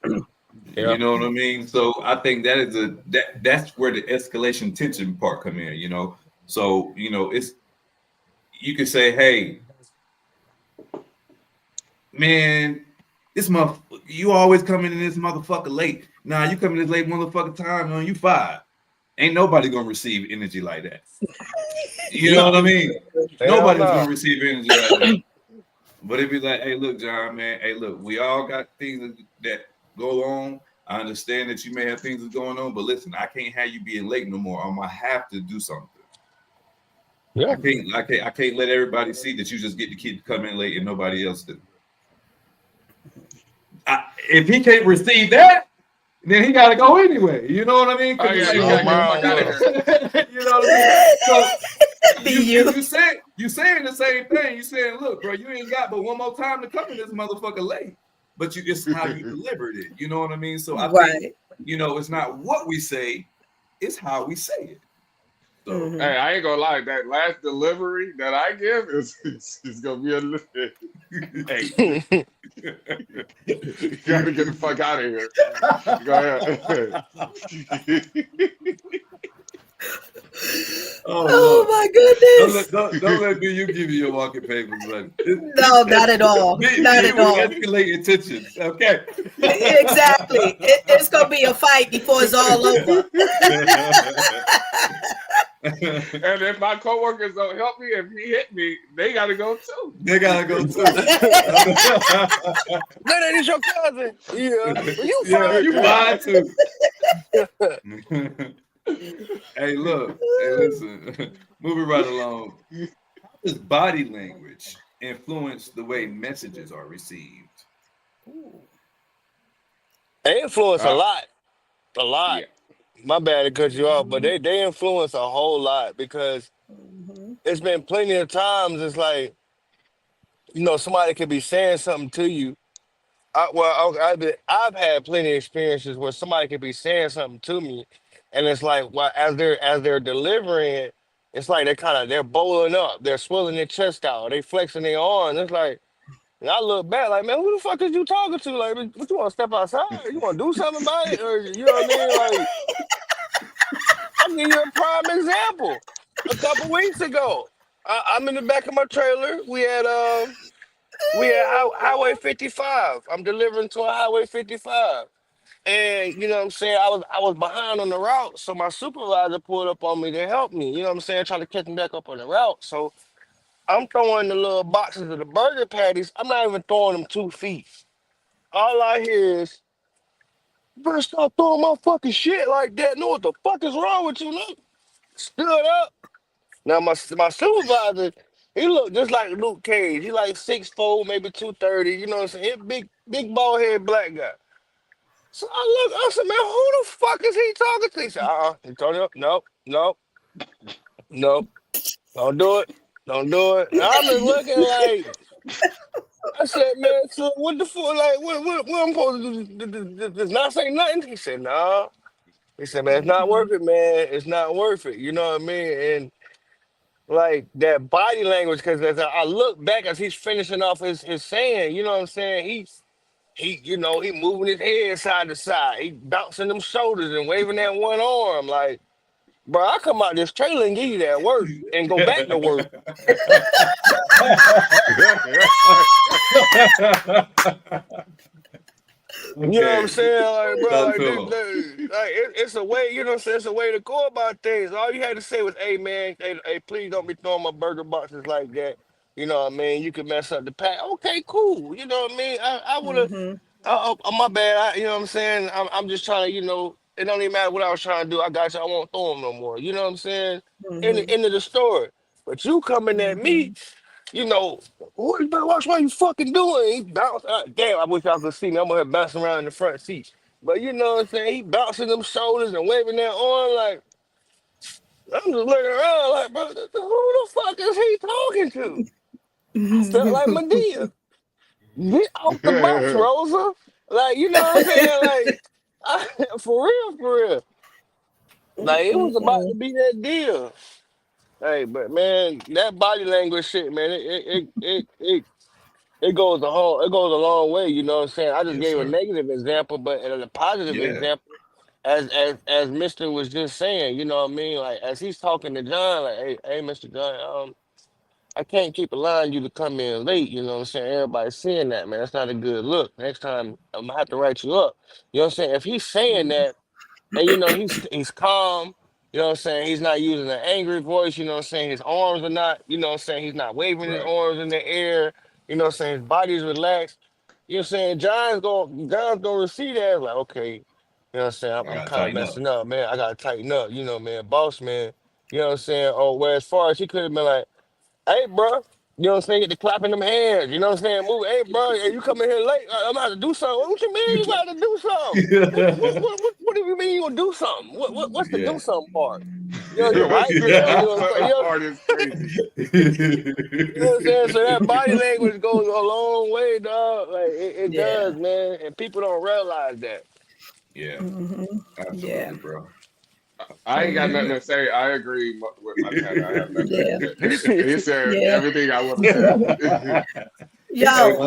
You know what I mean? So I think that is that's where the escalation tension part come in, you know. So, you know, you could say, hey, man, you always coming in this motherfucker late. Nah, you coming this late motherfucker time, man, you fired. Ain't nobody gonna receive energy like that. You know what I mean? Nobody's gonna receive energy like that. But it'd be like, hey, look, John, man, hey, look, we all got things that go on. I understand that you may have things that's going on, but listen, I can't have you being late no more. I'm gonna have to do something. Yeah. I can't let everybody see that you just get to keep coming late and nobody else do. If he can't receive that, then he got to go anyway. You know what I mean? You know what I mean? So you saying the same thing. You saying, look, bro, you ain't got but one more time to come in this motherfucker late. But it's how you delivered it. You know what I mean? So I think, you know, it's not what we say, it's how we say it. So, hey, I ain't gonna lie, that last delivery that I give is gonna be a little. Hey, you gotta get the fuck out of here. Go ahead. Oh my goodness! Don't let me. You give you your walking papers, buddy. No, not at all. Not at all. Escalating tension. Okay. Exactly. It's gonna be a fight before it's all over. And if my coworkers don't help me, if he hit me, they gotta go too. They gotta go too. That is your cousin. Yeah, you fine. You fine too. Hey, look. Hey, listen. Moving right along. How does body language influence the way messages are received? They influence a Uh, lot, a lot. yeah. My bad to cut you off, but they influence a whole lot because Mhm. it's been plenty of times. It's like somebody could be saying something to you. I've had plenty of experiences where somebody could be saying something to me, and it's like, well, as they're delivering it, it's like they're bowling up, they're swelling their chest out, they flexing their arms. It's like, and I look back like, man, who the fuck is you talking to? Like, what, you want to step outside? You want to do something about it, or you know what I mean? Like, I'll give you a prime example. A couple weeks ago, I'm in the back of my trailer. We had Highway 55. I'm delivering to a Highway 55. And you know what I'm saying? I was behind on the route. So my supervisor pulled up on me to help me. You know what I'm saying? Trying to catch me back up on the route. So I'm throwing the little boxes of the burger patties. I'm not even throwing them 2 feet. All I hear is, "You better stop throwing my fucking shit like that. Know what the fuck is wrong with you?" Look, stood up. Now my supervisor, he looked just like Luke Cage. He like 6'4", maybe 230. You know what I'm saying? He a big bald head black guy. So I said, man, who the fuck is he talking to? He said, He told him, no, no, no, don't do it. Don't do it. And I'm just looking like, I said, man, so what the fuck, like, what I'm supposed to do? Just not say nothing? He said, no. He said, man, it's not worth it, man. It's not worth it. You know what I mean? And like that body language, because as I look back as he's finishing off his saying, you know what I'm saying? He moving his head side to side. He bouncing them shoulders and waving that one arm. Like, bro, I come out this trailer and give you that work and go back to work. You know what I'm saying? Like, bro, Talk like, to him. it's a way, you know what I'm saying? It's a way to go about things. All you had to say was, hey, man, hey, please don't be throwing my burger boxes like that. You know what I mean? You could mess up the pack. Okay, cool. You know what I mean? I would have, Mhm. my bad. You know what I'm saying? I'm just trying to, it don't even matter what I was trying to do. I got you. I won't throw them no more. You know what I'm saying? In the Mhm. end of the story. But you coming at me, Mhm. what you better watch what you fucking doing. He bounced. Damn, I wish y'all could see me. I'm gonna bouncing around in the front seat. But you know what I'm saying? He bouncing them shoulders and waving that arm like, I'm just looking around like, bro, who the fuck is he talking to? I felt like Medea. Get off the box, Rosa. Like, you know what I'm saying? Like, for real, for real. Like, it was about to Mhm. be that deal. Hey, but man, that body language shit, man, it goes a long way, you know what I'm saying? I just Yes, gave a sir. negative example, but in a positive Yeah. example, as Mr. was just saying, you know what I mean? Like as he's talking to John, like, hey, Mr. John, I can't keep allowing you to come in late, you know what I'm saying? Everybody's seeing that, man. That's not a good look. Next time I'm gonna have to write you up. You know what I'm saying? If he's saying that and he's calm, you know what I'm saying? He's not using an angry voice, you know what I'm saying? His arms are not, you know what I'm saying? He's not waving his Right. arms in the air, you know what I'm saying? His body's relaxed. You know what I'm saying? John's gonna receive that as like, okay, you know what I'm saying? I I'm gotta kind of tighten up. messing up, man. I gotta tighten up, man, boss man. You know what I'm saying? Oh, where as far as he could have been like, hey, bro, you know what I'm saying? Get the clapping them hands. You know what I'm saying? Move. Hey, bro, hey, you coming here late? I'm about to do something. What you mean you about to do something? What do you mean you gonna do something? What's the do Yeah. something part? You're What's right. the do something You part is crazy. know what I'm saying? So that body language goes a long way, dog. Like it Yeah. does, man. And people don't realize that. Yeah. Mhm. Yeah. Absolutely, bro. I ain't got nothing Mhm. to say. I agree with Montana. I have nothing. Yeah. He said Yeah. everything I would have said. Hey, Yo.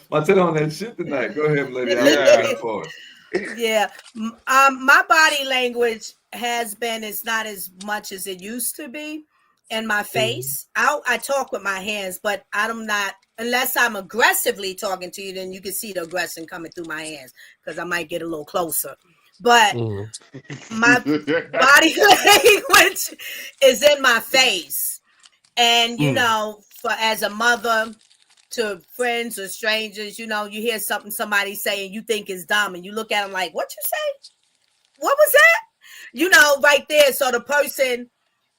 Montana on that shit tonight. Go ahead, lady. I was Yeah. waiting for it. Yeah. My body language has been, it's not as much as it used to be in my Mhm. face. I talk with my hands, but I'm not, unless I'm aggressively talking to you, then you can see the aggression coming through my hands because I might get a little closer. But Mhm. my body language is in my face. And, Mhm. for as a mother, to friends or strangers, you hear something somebody say and you think is dumb and you look at them like, what you say? What was right there. So the person,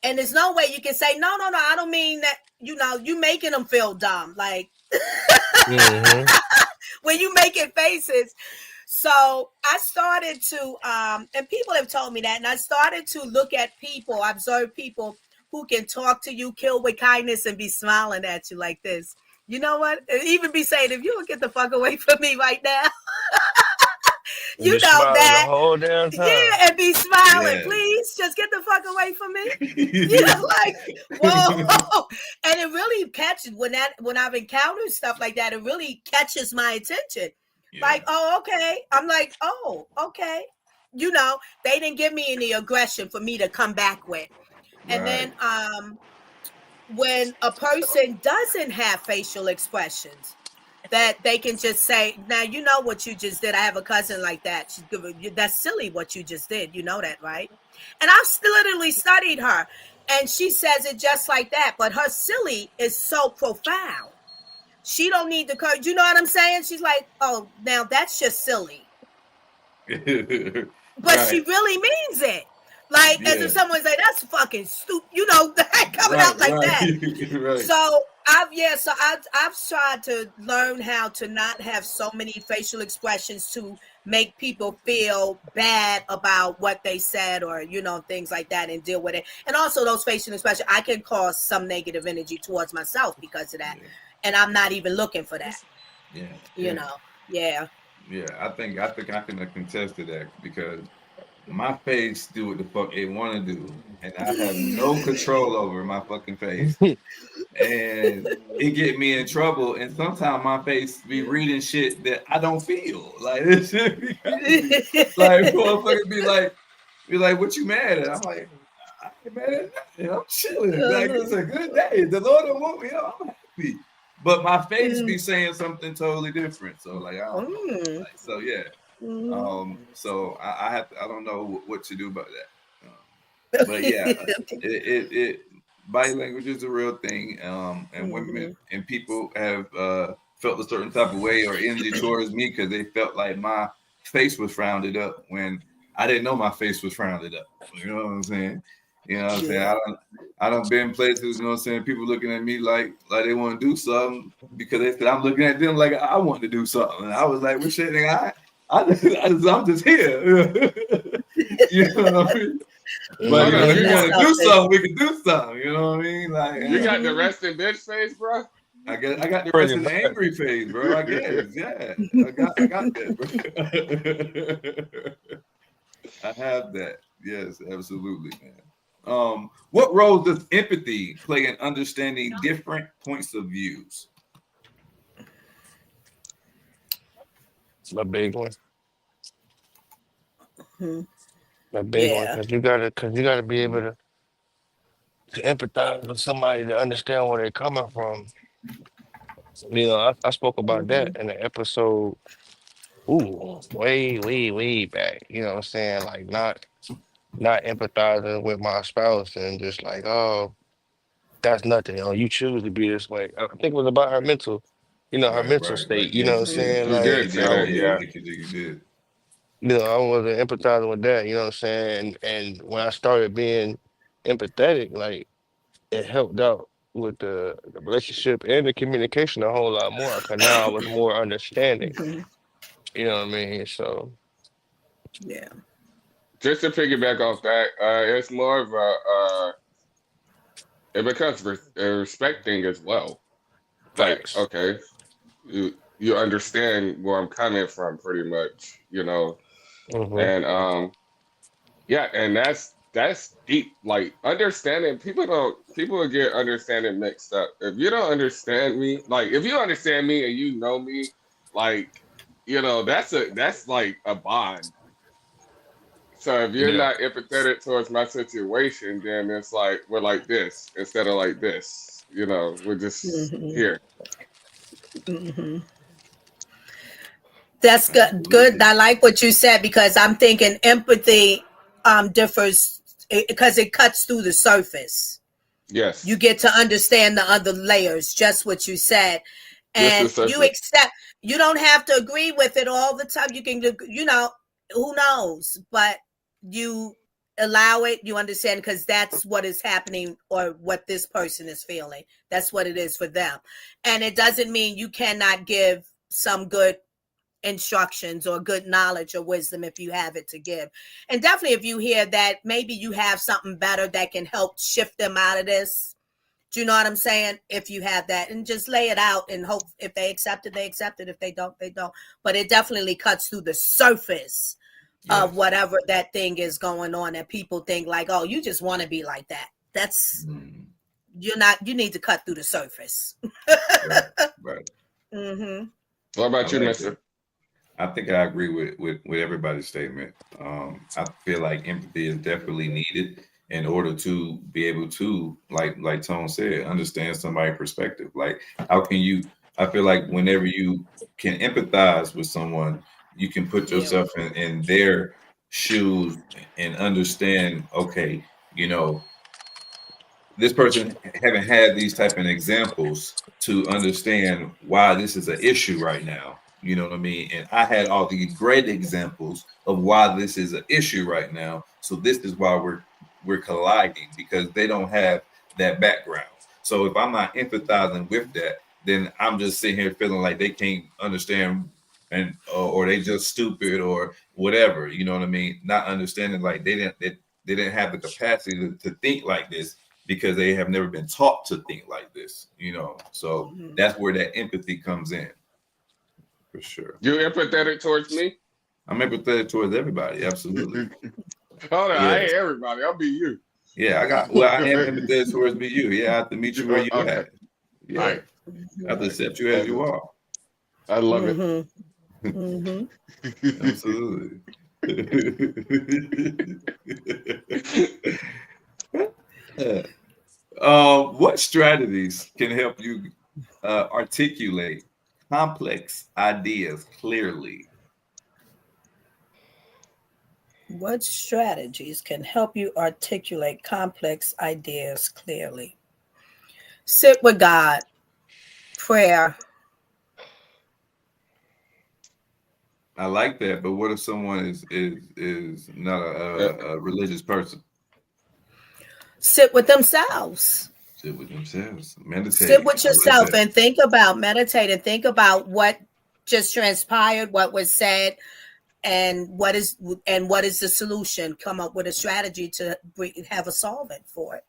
and there's no way you can say, no, I don't mean that, you making them feel dumb. Like, when you making faces. So I started to, and people have told me that, and I started to look at people, observe people who can talk to you, kill with kindness, and be smiling at you like this. You know what? And even be saying, if you would get the fuck away from me right now. You know that. The whole damn time. Yeah, and be smiling. Yeah. Please, just get the fuck away from me. Like, whoa. And it really catches, when I've encountered stuff like that, it really catches my attention. Yeah. Like, oh, okay. I'm like, oh, okay. They didn't give me any aggression for me to come back with. And then when a person doesn't have facial expressions, that they can just say, now, you know what you just did. I have a cousin like that. That's silly what you just did. You know that, right? And I've literally studied her, and she says it just like that. But her silly is so profound. She don't need the courage. You know what I'm saying? She's like, oh, now that's just silly. But she really means it. Like, as if someone say, that's fucking stupid. Coming out like that. Right. So I've tried to learn how to not have so many facial expressions to make people feel bad about what they said, or things like that, and deal with it. And also those facial expressions, I can cause some negative energy towards myself because of that, and I'm not even looking for that. Yeah. I think I can attest to that, because my face do what the fuck it want to do, and I have no control over my fucking face, and it get me in trouble. And sometimes my face be reading shit that I don't feel like. This shit be like, motherfuckers be like, what you mad at? I'm like, I ain't mad at nothing. I'm chilling. Like, it's a good day. The Lord don't want me. I'm happy. But my face be saying something totally different. So like, I don't know. Like, so yeah. So I don't know what to do about that. But yeah, it body language is a real thing. And women and people have felt a certain type of way or energy towards me because they felt like my face was frowned up when I didn't know my face was frowned up. You know what I'm saying? I done been places, people looking at me like they want to do something because they said I'm looking at them like I want to do something. And I was like, well, shit, nigga, I'm just here. You know what I mean? But if you want to do something, we can do something. You know what I mean? Like, you got the resting bitch face, bro. I got the rest of the angry face, bro. I guess, yeah. I got that, bro. I have that. Yes, absolutely, man. What role does empathy play in understanding different points of views? It's my big one. My big one, because you gotta be able to empathize with somebody to understand where they're coming from. I spoke about that in the episode. Way back. You know what I'm saying? Like not empathizing with my spouse and just like, oh, that's nothing. Oh, you choose to be this way. I think it was about her mental, her mental state. You know what I'm saying? You Like, did say that, yeah. You did. I wasn't empathizing with that. You know what I'm saying? And when I started being empathetic, like it helped out with the relationship and the communication a whole lot more. Because now I was more understanding. You know what I mean? So, yeah. Just to piggyback off that, it's more of it becomes a respect thing as well. facts. Like, okay, you understand where I'm coming from, pretty much, Mhm. and and that's deep. Like understanding, people get understanding mixed up. If you don't understand me, like if you understand me and you know me, like that's like a bond. So if you're not empathetic towards my situation, then it's like we're like this instead of like this. We're just here. That's good. I like what you said, because I'm thinking empathy differs because it cuts through the surface. Yes. You get to understand the other layers, just what you said. And you accept, you don't have to agree with it all the time. You can, who knows? But you allow it, you understand, because that's what is happening or what this person is feeling. That's what it is for them. And it doesn't mean you cannot give some good instructions or good knowledge or wisdom if you have it to give. And definitely if you hear that maybe you have something better that can help shift them out of this. Do you know what I'm saying? If you have that, and just lay it out and hope if they accept it, they accept it. If they don't, they don't. But it definitely cuts through the surface of whatever that thing is going on, and people think like, oh, you just want to be like that. That's you're not. You need to cut through the surface. Right. Mm-hmm. What about I you, like Mister? that. I think I agree with everybody's statement. I feel like empathy is definitely needed in order to be able to, like Tone said, understand somebody's perspective. Like, how can you? I feel like whenever you can empathize with someone, you can put yourself in their shoes and understand. Okay, you know, this person haven't had these type of examples to understand why this is an issue right now. You know what I mean? And I had all these great examples of why this is an issue right now. So this is why we're colliding, because they don't have that background. So if I'm not empathizing with that, then I'm just sitting here feeling like they can't understand, and or they just stupid or whatever. You know what I mean? Not understanding, like they didn't have the capacity to think like this, because they have never been taught to think like this, you know. So that's where that empathy comes in, for sure. You empathetic towards me? I'm empathetic towards everybody, absolutely. Oh no, Yeah. I ain't everybody. I'll be you. Yeah, I am empathetic towards you. Yeah, I have to meet you where you Okay. at. Yeah, All right. I have to accept you as you are. I love it. Mm-hmm. Absolutely. What strategies can help you articulate complex ideas clearly? What strategies can help you articulate complex ideas clearly? Sit with God, prayer. I like that, but what if someone is not a religious person? Sit with themselves. Sit with themselves, meditate. Sit with yourself that. and meditate and think about what just transpired, what was said, and what is the solution. Come up with a strategy to have a solvent for it.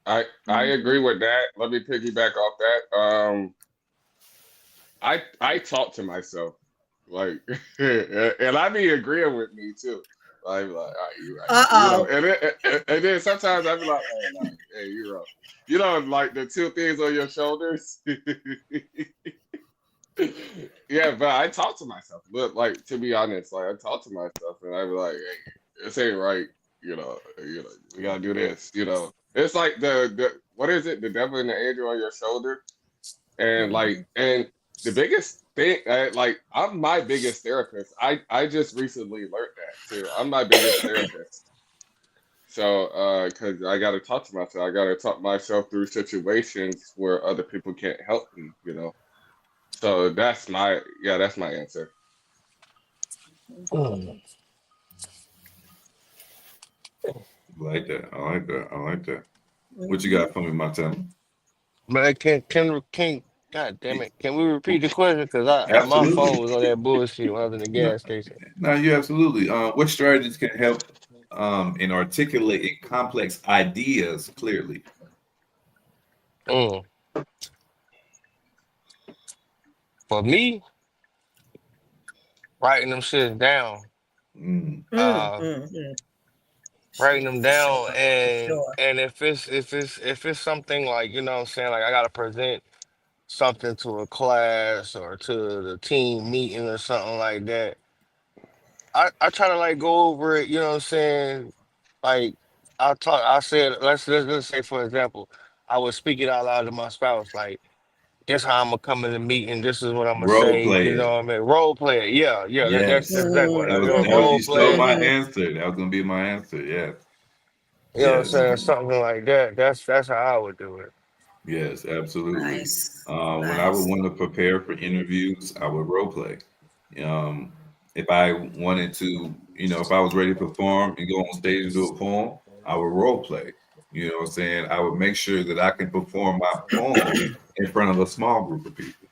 I agree with that. Let me piggyback off that. I talk to myself, like, and I be agreeing with me too. I'm like, all right, you're right. You know, and then sometimes I be like, hey, you're right. You know, like the two things on your shoulders. Yeah, but I talk to myself. But like, to be honest, like I talk to myself, and I be like, hey, this ain't right. You know, we gotta do this. You know, it's like the what is it? The devil and the angel on your shoulder, and like, and the biggest thing, like, I'm my biggest therapist. I just recently learned that too. I'm my biggest therapist. So, because I got to talk to myself, I got to talk myself through situations where other people can't help me, you know. So that's my answer. I like that. I like that. What you got for me, Montana? Man, can God damn it, can we repeat the question? Because my Absolutely. phone was on that bullshit when I was in the gas station. No, you absolutely. What strategies can help in articulating complex ideas clearly? For me, writing them shit down. Writing them down, and if it's something like, you know what I'm saying, like I gotta present something to a class or to the team meeting or something like that, I try to like go over it, you know what I'm saying? Like I said, let's say for example, I was speaking out loud to my spouse, like, this how I'm gonna come in the meeting, this is what I'm gonna Role say, play you it. know what I mean? Role play it. Yeah, that's Yes. exactly what That it is. was Role you stole play it. my answer. That was gonna be my answer. Yes. You know what I'm Yes. saying? Something like that. That's how I would do it. Yes, absolutely. Nice. When I would want to prepare for interviews, I would role play. if I wanted to, if I was ready to perform and go on stage and do a poem, I would role play. You know what I'm saying? I would make sure that I can perform my poem in front of a small group of people.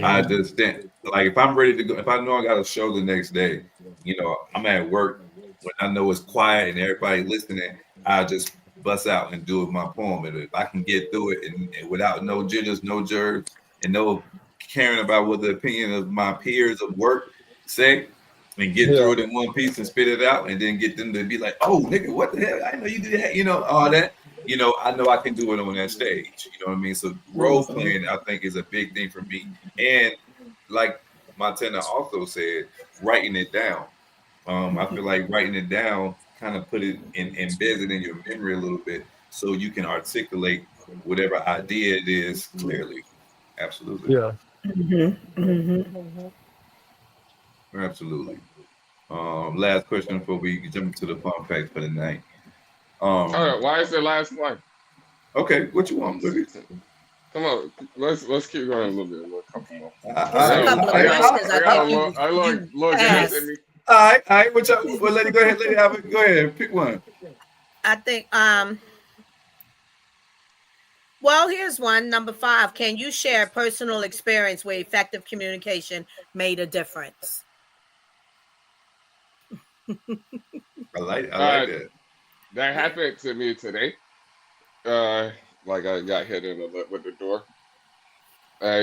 I just didn't like if I'm ready to go, if I know I got a show the next day, I'm at work when I know it's quiet and everybody listening, I just bust out and do my poem. And if I can get through it and without no jitters, no jerks, and no caring about what the opinion of my peers of work say, and get through it in one piece and spit it out, and then get them to be like, "Oh, nigga, what the hell? I didn't know you did that." All that. I know I can do it on that stage. You know what I mean? So role playing, I think, is a big thing for me. And like Montana also said, writing it down. I feel like writing it down kind of put it embeds it in your memory a little bit, so you can articulate whatever idea it is clearly. Absolutely. Yeah. Absolutely. Last question before we jump into the fun facts for the night. All right, why is the last one? Okay, what you want, baby? Come on, let's keep going a little bit. More comfortable. A couple of questions. I think you passed. All right. Well, lady, go ahead. Lady, have it. Go ahead. Pick one. I think. Well, here's one. Number 5. Can you share personal experience where effective communication made a difference? I like that. That happened to me today. Like I got hit in the lip with the door. I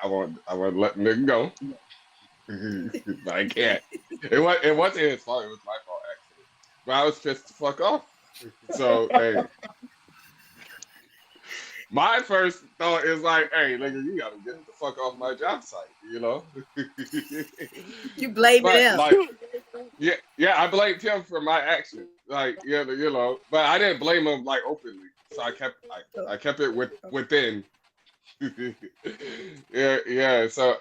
want to let nigga go. But I can't. It wasn't his fault. It was my fault actually. But I was pissed the fuck off. So hey, my first thought is like, hey, nigga, you gotta get the fuck off my job site. You blame him. Like, yeah, I blamed him for my action. Like, but I didn't blame him like openly. So I kept it within. yeah. So,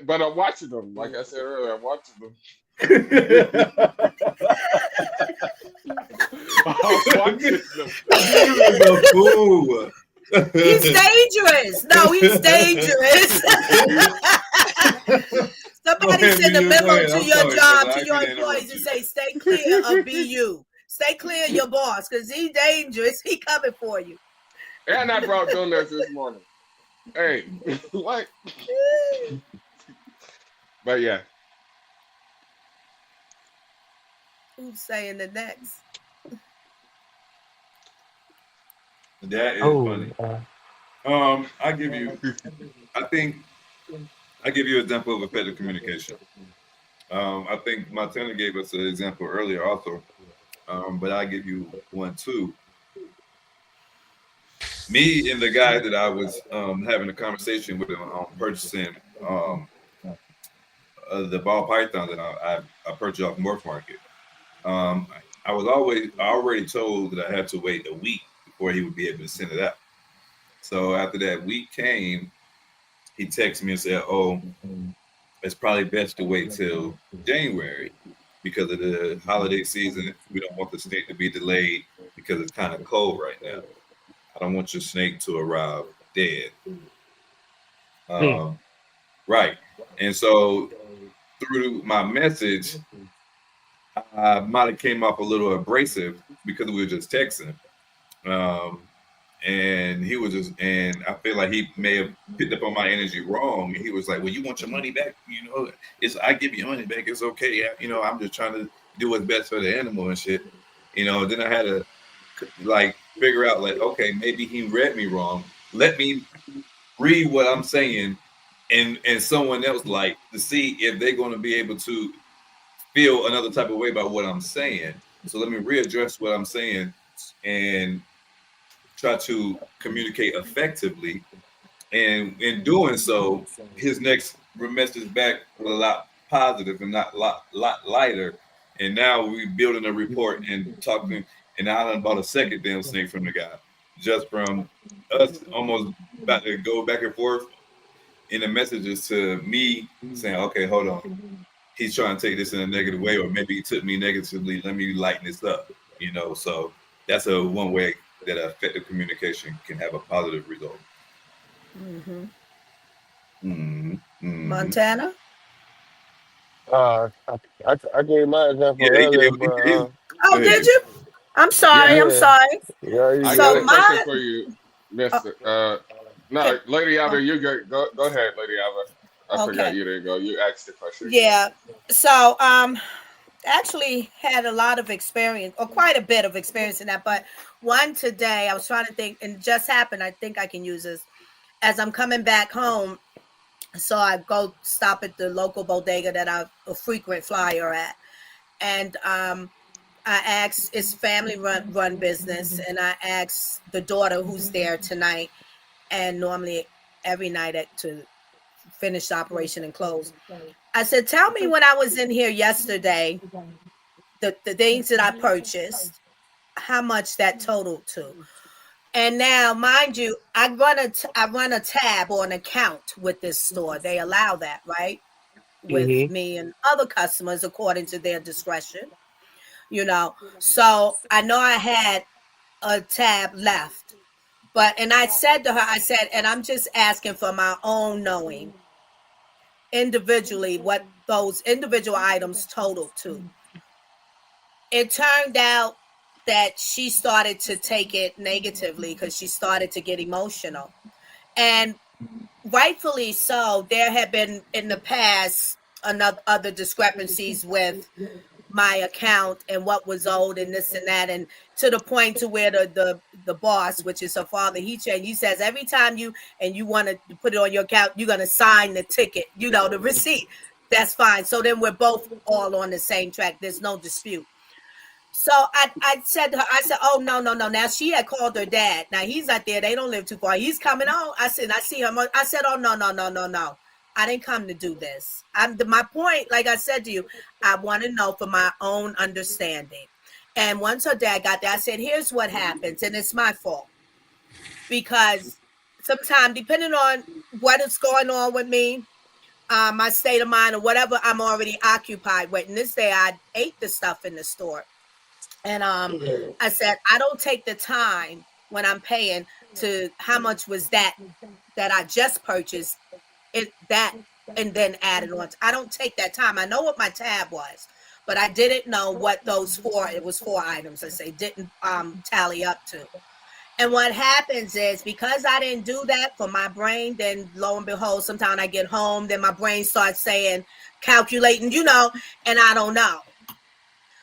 but I'm watching them. Like I said earlier, I'm watching them. I'm watching them. You're a fool. He's dangerous. No, he's dangerous. Somebody send a memo to your job, to your employees, and say, "Stay clear of BU. Stay clear of your boss, because he's dangerous. He coming for you." And I brought donuts this morning. Hey, what? But yeah. Who's saying the next? That is funny. I give you an example of effective communication. I think Montana gave us an example earlier also, but I give you one too. Me and the guy that I was having a conversation with on purchasing the ball python that I purchased off Morph Market. I already told that I had to wait a week before he would be able to send it out. So after that week came, he texted me and said, "Oh, it's probably best to wait till January because of the holiday season. We don't want the snake to be delayed because it's kind of cold right now. I don't want your snake to arrive dead." Right. And so through my message, I might have came off a little abrasive because we were just texting. And he was and I feel like he may have picked up on my energy wrong. And he was like, "Well, you want your money back? I give you money back. It's okay. I'm just trying to do what's best for the animal and shit." Then I had to figure out okay, maybe he read me wrong. Let me read what I'm saying and someone else to see if they're going to be able to feel another type of way about what I'm saying. So let me readdress what I'm saying and try to communicate effectively. And in doing so, his next message back was a lot positive and not a lot lighter. And now we're building a report and talking, and I done bought a second damn snake from the guy, just from us almost about to go back and forth in the messages to me saying, "Okay, hold on. He's trying to take this in a negative way, or maybe he took me negatively. Let me lighten this up." So that's one way that effective communication can have a positive result. Montana? I gave my example Yeah, he earlier, gave but his. Oh, Go did ahead. you? I'm sorry. Yeah, I'm yeah, sorry. yeah, you I got So a good. question my for you, uh, Mister. No, can, Lady Ava, oh, you go ahead, Lady Ava. I forgot okay. you didn't go. You asked the question. Yeah. So actually had a lot of experience or quite a bit of experience in that, but one today I was trying to think and it just happened. I think I can use this as I'm coming back home. So I go stop at the local bodega that I'm a frequent flyer at. And I asked, it's family run business, and I asked the daughter who's there tonight, and normally every night to finish the operation and close. I said, tell me when I was in here yesterday, the things that I purchased, how much that totaled to. And now, mind you, I run a tab or an account with this store. They allow that, right? With Mm-hmm. me and other customers according to their discretion, you know. So I know I had a tab left. But and I said to her, I said, and I'm just asking for my own knowing individually what those individual items totaled to. It turned out that she started to take it negatively because she started to get emotional. And rightfully so, there have been in the past another other discrepancies with my account and what was owed and this and that, and to the point to where the boss, which is her father, he says every time you want to put it on your account, you're going to sign the ticket, the receipt. That's fine. So then we're both all on the same track. There's no dispute. So I said to her, I said, oh, no, no, no. Now she had called her dad. Now he's not there. They don't live too far. He's coming on. I said, I see him. I said, oh, no, no, no, no, no. I didn't come to do this. My point, like I said to you, I want to know for my own understanding. And once her dad got there, I said, here's what happens. And it's my fault. Because sometimes, depending on what is going on with me, my state of mind or whatever, I'm already occupied with. And this day I ate the stuff in the store. And I said, I don't take the time when I'm paying to how much was that I just purchased that and then added on. I don't take that time. I know what my tab was, but I didn't know what it was 4 items, I say, didn't tally up to. And what happens is because I didn't do that for my brain, then lo and behold, sometimes I get home, then my brain starts saying, calculating, and I don't know.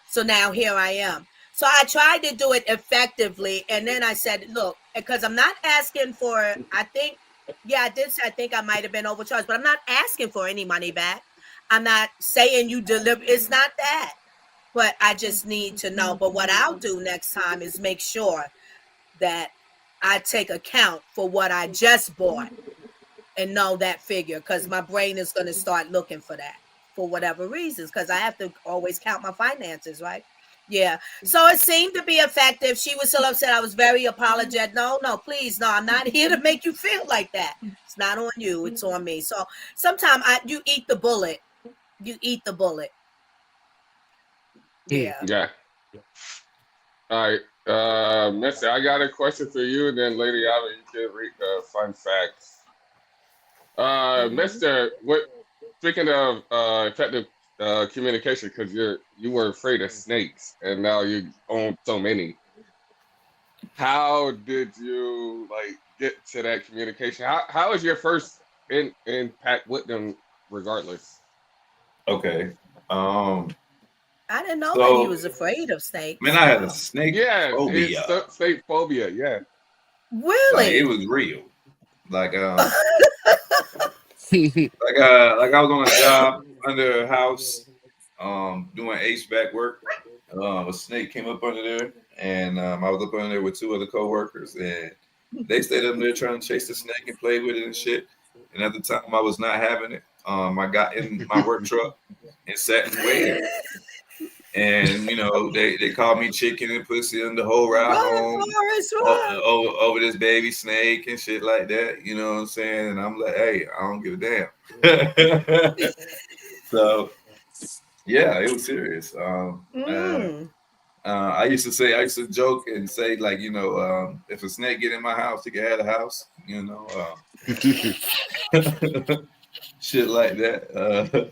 So now here I am. So I tried to do it effectively. And then I said, look, because I'm not asking for, I think, yeah, I did say, I think I might have been overcharged, but I'm not asking for any money back. I'm not saying you deliver. It's not that. But I just need to know. But what I'll do next time is make sure that I take account for what I just bought and know that figure, because my brain is going to start looking for that for whatever reasons, because I have to always count my finances, right? Yeah. So it seemed to be effective. She was still upset. I was very apologetic. No, please, no, I'm not here to make you feel like that. It's not on you. It's on me. So sometimes you eat the bullet. You eat the bullet. Yeah. Yeah. All right, Mister, I got a question for you, and then Lady Ava, you can read the fun facts. Mister, speaking of effective communication, because you were afraid of snakes, and now you own so many. How did you get to that communication? How was your first impact with them, regardless? Okay. I didn't know that he So, was afraid of man, snakes. I had a Wow. snake Yeah, it's phobia. snake phobia. Yeah. Like it Really? was real. Like like I was on a job under a house, doing HVAC work. A snake came up under there, and I was up under there with 2 other coworkers, and they stayed up there trying to chase the snake and play with it and shit. And at the time, I was not having it. I got in my work truck and sat and waited. And they called me chicken and pussy on the whole ride Run, home Forrest, run. over this baby snake and shit like that. You know what I'm saying? And I'm like, hey, I don't give a damn. So yeah, it was serious. I used to joke and say like, if a snake get in my house, he can have a house. Shit like that.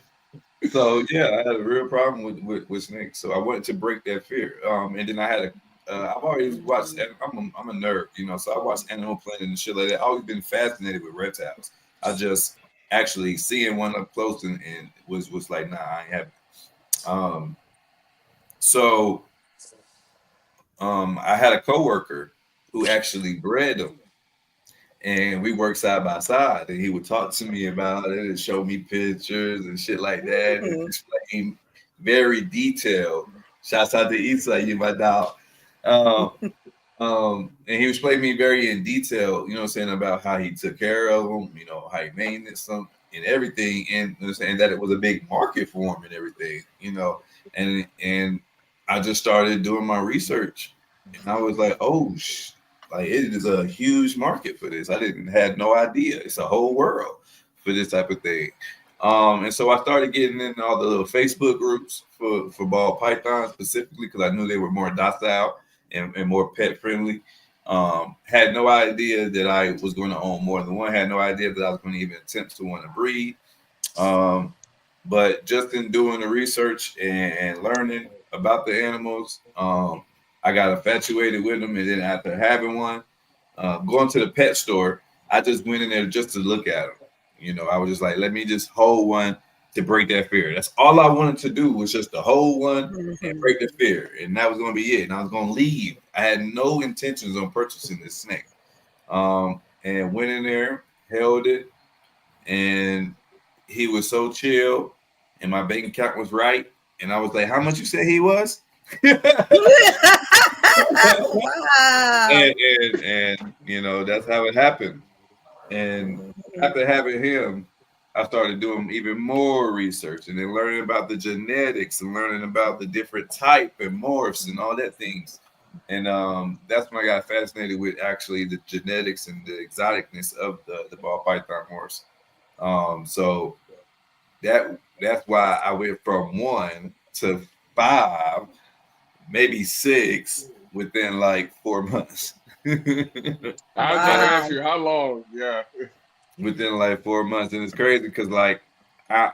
So yeah, I had a real problem with snakes. So I wanted to break that fear. And then I had a I've always watched. I'm a nerd, you know. So I watched Animal Planet and shit like that. I've always been fascinated with reptiles. I just actually seeing one up close and was like, nah, I ain't happy. Um, so I had a coworker who actually bred them, and we worked side by side. And he would talk to me about it and show me pictures and shit like that, and explain very detailed. Shouts out to Issa, you my dog. Um, and he was explaining me very in detail, you know what I'm saying, about how he took care of them, you know, how he maintenance them and everything, and you know, saying that it was a big market for him and everything, you know. And I just started doing my research, and I was like, oh, like it is a huge market for this. I didn't had no idea. It's a whole world for this type of thing. And so I started getting in all the little Facebook groups for ball pythons specifically because I knew they were more docile and more pet friendly. Had no idea that I was going to own more than one. Had no idea that I was going to even attempt to want to breed. But just in doing the research and learning about the animals, I got infatuated with them. And then after having one, going to the pet store, I just went in there just to look at them. You know, I was just like, let me just hold one to break that fear. That's all I wanted to do was just to hold one and break the fear. And that was going to be it. And I was going to leave. I had no intentions on purchasing this snake. And went in there, held it, and he was so chill, and my bank account was right. And I was like, how much you say he was? Wow. and you know, that's how it happened. And after having him, I started doing even more research and then learning about the genetics and learning about the different type and morphs and all that things. And that's when I got fascinated with actually the genetics and the exoticness of the ball python morphs. So that's why I went from 1 to 5, maybe 6 within like 4 months. I was about to ask you how long. Yeah. Within like 4 months, and it's crazy because like I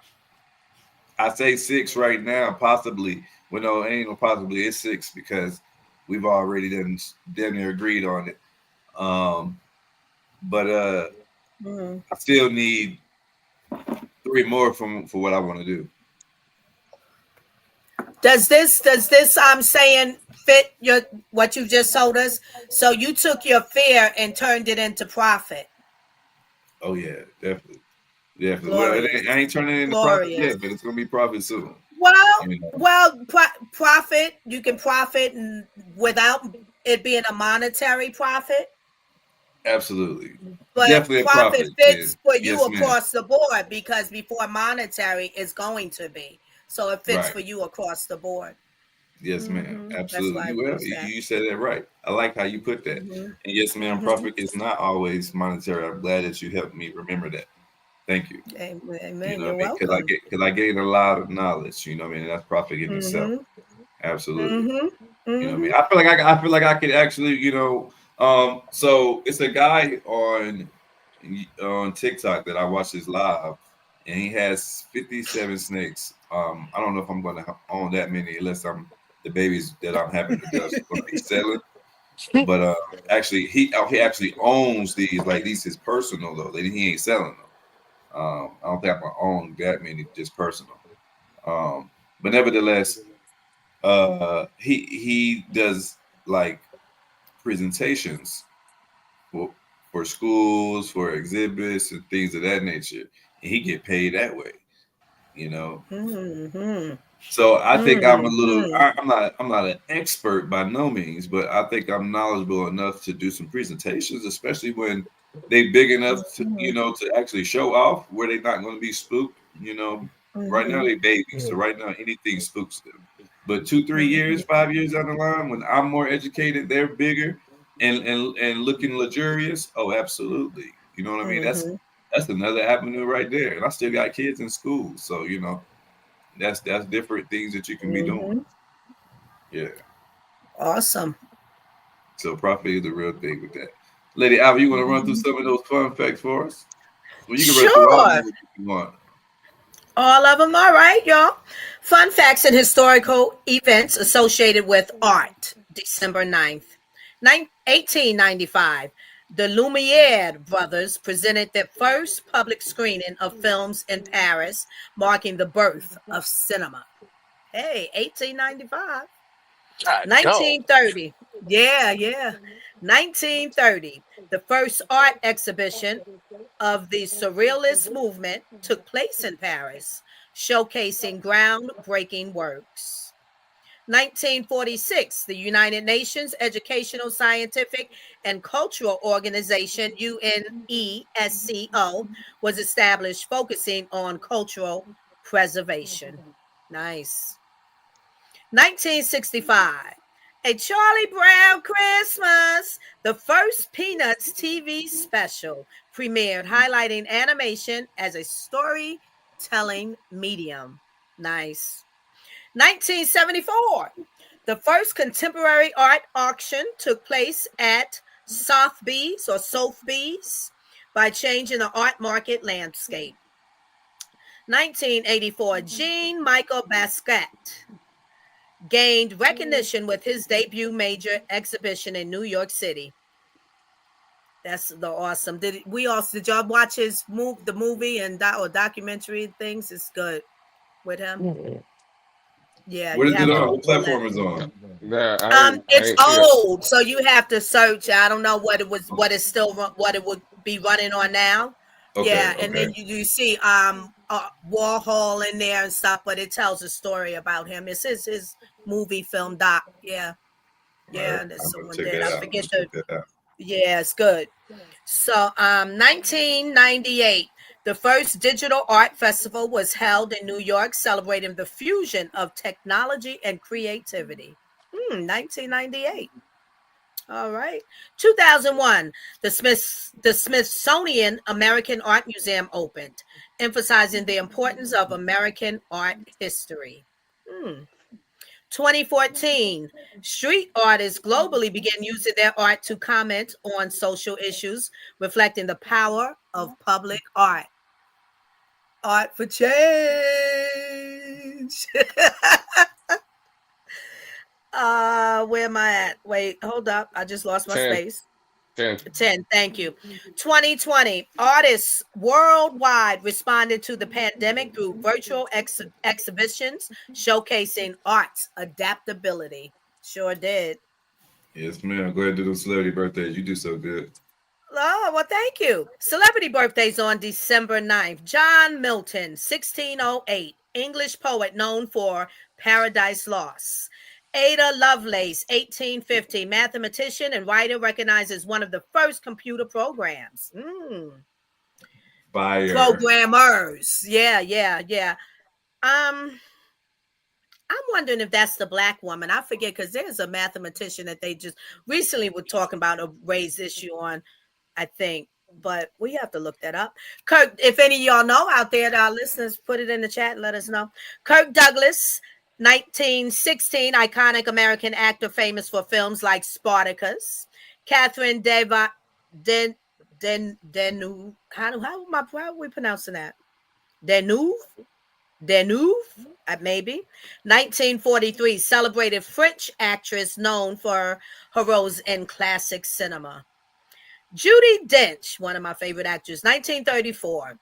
say 6 right now, possibly. Well, no, it ain't no possibly. It's 6 because we've already done near agreed on it. But I still need 3 more for what I want to do. Does this saying fit your what you just told us? So you took your fear and turned it into profit. Oh yeah, definitely. Well, I ain't turning it into profit yet, but it's gonna be profit soon. Well, profit. You can profit without it being a monetary profit. Absolutely. But definitely profit fits for you yes, across the board because before monetary is going to be. So it fits for you across the board. Yes, ma'am. Absolutely. Well, you said that right. I like how you put that. And yes, ma'am, profit is not always monetary. I'm glad that you helped me remember that. Thank you. Amen. You know You're welcome. Because I gained a lot of knowledge. You know what I mean? That's profit in itself. Absolutely. You know what I mean? I feel like I could actually, you know, so it's a guy on TikTok that I watch his live, and he has 57 snakes. I don't know if I'm going to own that many unless the babies that I'm having to just going to be selling. But actually, he actually owns these. Like these is personal though. He ain't selling them. I don't think I'm gonna own that many just personal. But nevertheless, he does like presentations for schools, for exhibits, and things of that nature, and he get paid that way. You know. So I think I'm a little. I'm not an expert by no means, but I think I'm knowledgeable enough to do some presentations, especially when they big enough to to actually show off where they're not going to be spooked. You know, right now they babies, so right now anything spooks them. But 2, 3 years, 5 years down the line, when I'm more educated, they're bigger and looking luxurious. Oh, absolutely. You know what I mean? That's another avenue right there. And I still got kids in school, so you know. That's different things that you can be doing. Yeah. Awesome. So profit is the real thing with that. Lady Alva, you want to run through some of those fun facts for us? Well, you can run through all of them if you want. All of them. All right, y'all. Fun facts and historical events associated with art. December 9th, 1895. The Lumiere brothers presented their first public screening of films in Paris, marking the birth of cinema. Hey, 1895. God, dog. 1930. Yeah. 1930. The first art exhibition of the Surrealist movement took place in Paris, showcasing groundbreaking works. 1946, the United Nations Educational, Scientific, and Cultural Organization, UNESCO, was established, focusing on cultural preservation. Nice. 1965, A Charlie Brown Christmas, the first Peanuts TV special, premiered, highlighting animation as a storytelling medium. Nice. 1974, the first contemporary art auction took place at Sotheby's by changing the art market landscape. 1984, Jean Michael Basquiat gained recognition with his debut major exhibition in New York City. That's the awesome. Did y'all watch his the movie and or documentary things? It's good with him. Mm-hmm. Yeah. What is it on? What platform is on? Yeah, it's old, so you have to search. I don't know what it would be running on now. Okay, yeah, and then you see Warhol in there and stuff, but it tells a story about him. It's his movie film doc. Yeah. Right. There's someone check there. that I out. forget Check that out. Yeah, it's good. So 1998, the first digital art festival was held in New York, celebrating the fusion of technology and creativity. 1998. All right. 2001, the Smithsonian American Art Museum opened, emphasizing the importance of American art history. 2014, street artists globally began using their art to comment on social issues, reflecting the power of public art. Art for change. Where am I at? Wait, hold up. I just lost my 10. space. 10. 10. Thank you. 2020, artists worldwide responded to the pandemic through virtual exhibitions showcasing art's adaptability. Sure did. Yes, ma'am. Go ahead and do those celebrity birthdays. You do so good. Oh, well, thank you. Celebrity birthdays on December 9th. John Milton, 1608, English poet known for Paradise Lost. Ada Lovelace, 1850, mathematician and writer, recognized as one of the first computer programs. Fire. Programmers. Yeah. I'm wondering if that's the Black woman. I forget, because there's a mathematician that they just recently were talking about a raised issue on, I think. But we have to look that up. Kirk, if any of y'all know out there, our listeners, put it in the chat and let us know. Kirk Douglas, 1916, iconic American actor famous for films like Spartacus. Catherine Deneuve. How are we pronouncing that? Deneuve, maybe. 1943, celebrated French actress known for her roles in classic cinema. Judi Dench, one of my favorite actors, 1934.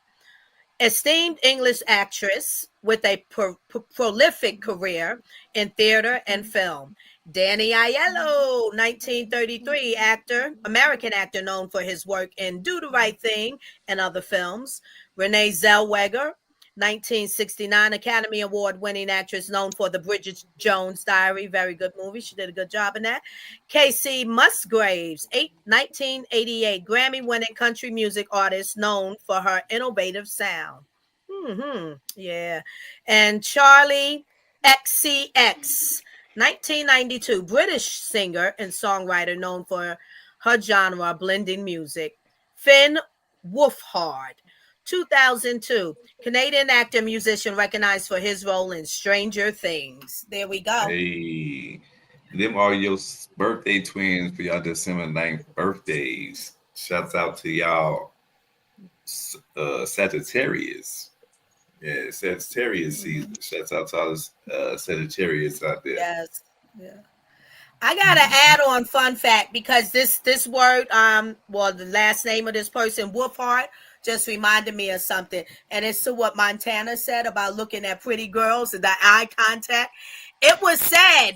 Esteemed English actress with a prolific career in theater and film. Danny Aiello, 1933, American actor known for his work in Do the Right Thing and other films. Renee Zellweger, 1969, Academy Award-winning actress known for The Bridget Jones Diary. Very good movie. She did a good job in that. Kacey Musgraves, 1988, Grammy-winning country music artist known for her innovative sound. Yeah. And Charlie XCX, 1992, British singer and songwriter known for her genre blending music. Finn Wolfhard, 2002, Canadian actor, musician recognized for his role in Stranger Things. There we go. Hey, them are your birthday twins for y'all December 9th birthdays. Shouts out to y'all Sagittarius. Yeah, Sagittarius season. Shouts out to all the Sagittarius out there. Yes. Yeah. I got an add-on fun fact because this word, well, the last name of this person, Wolfhard, just reminded me of something. And it's to what Montana said about looking at pretty girls and the eye contact. It was said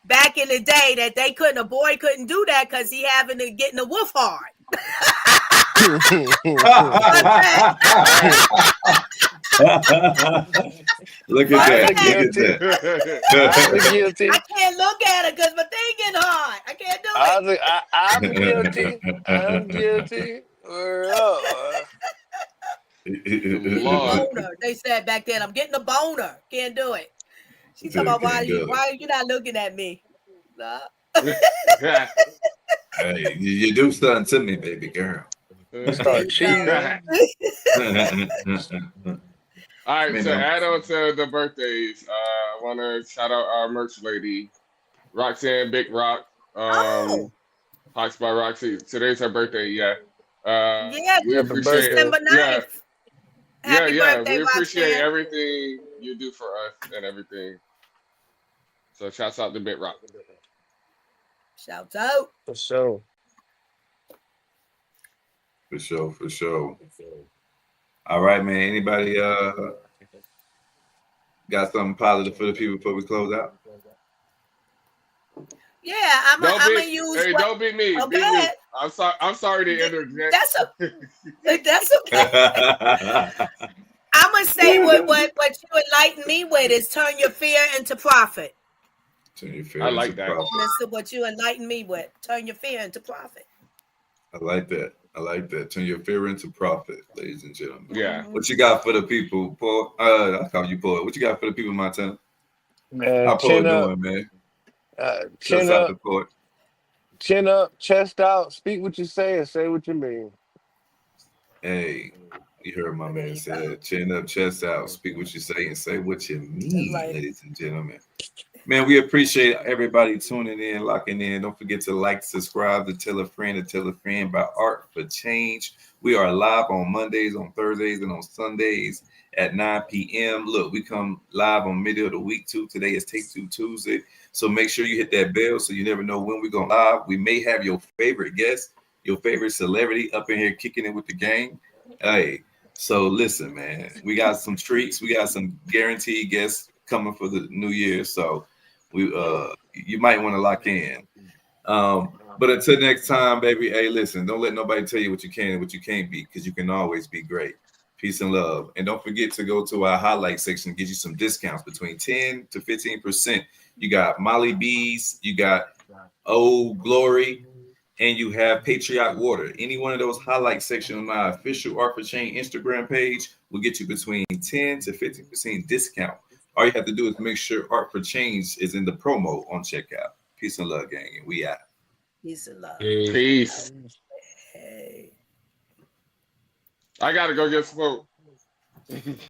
back in the day that a boy couldn't do that because he having to get in the wolf hard. Look at that. Look at that. Guilty. I can't look at it because my thing getting hard. I can't do it. I'm guilty. I'm guilty. Boner. They said back then, I'm getting a boner. Can't do it. She talking about why are you not looking at me? Nah. Hey, you do something to me, baby girl. Start cheating. All right, so add on to the birthdays. I want to shout out our merch lady, Roxanne Big Rock. Hawks by Roxy. Today's her birthday. Yeah. We appreciate December 9th. Happy birthday, we appreciate Roxanne. everything you do for us and everything. So shouts out to Big Rock. Shouts out. For sure. For sure. All right, man. Anybody got something positive for the people before we close out? Yeah, I'm gonna use. Hey, don't be me. Okay. Be me. I'm sorry to interject. That's okay. I'm gonna say what you enlighten me with is turn your fear into profit. Turn your fear I like into that. profit. That's what you enlighten me with. Turn your fear into profit. I like that. Turn your fear into profit, ladies and gentlemen. Yeah. What you got for the people, Paul? I call you Paul. What you got for the people, Montana? Man, How Paul doing, man? Chin Shouts out up, to Paul. chin up, chest out. Speak what you say and say what you mean. Hey, you heard my man said, chin up, chest out, speak what you say and say what you mean, ladies and gentlemen. Man, we appreciate everybody tuning in, locking in. Don't forget to like, subscribe, to tell a friend by Art for Change. We are live on Mondays, on Thursdays, and on Sundays at 9 p.m. Look, we come live on middle of the week too. Today is Take Two Tuesday. So make sure you hit that bell so you never know when we're going live. We may have your favorite guest, your favorite celebrity up in here kicking it with the gang. Hey, so listen, man, we got some treats. We got some guaranteed guests coming for the new year. So you might want to lock in. But until next time, baby, hey, listen, don't let nobody tell you what you can and what you can't be, because you can always be great. Peace and love. And don't forget to go to our highlight section and get you some discounts between 10 to 15%. You got Molly Bees, you got Old Glory, and you have Patriot Water. Any one of those highlight sections on my official Art for Change Instagram page will get you between 10 to 15% discount. All you have to do is make sure Art for Change is in the promo on checkout. Peace and love, gang. And we out. Peace and love. Peace. Hey. I gotta go get smoke.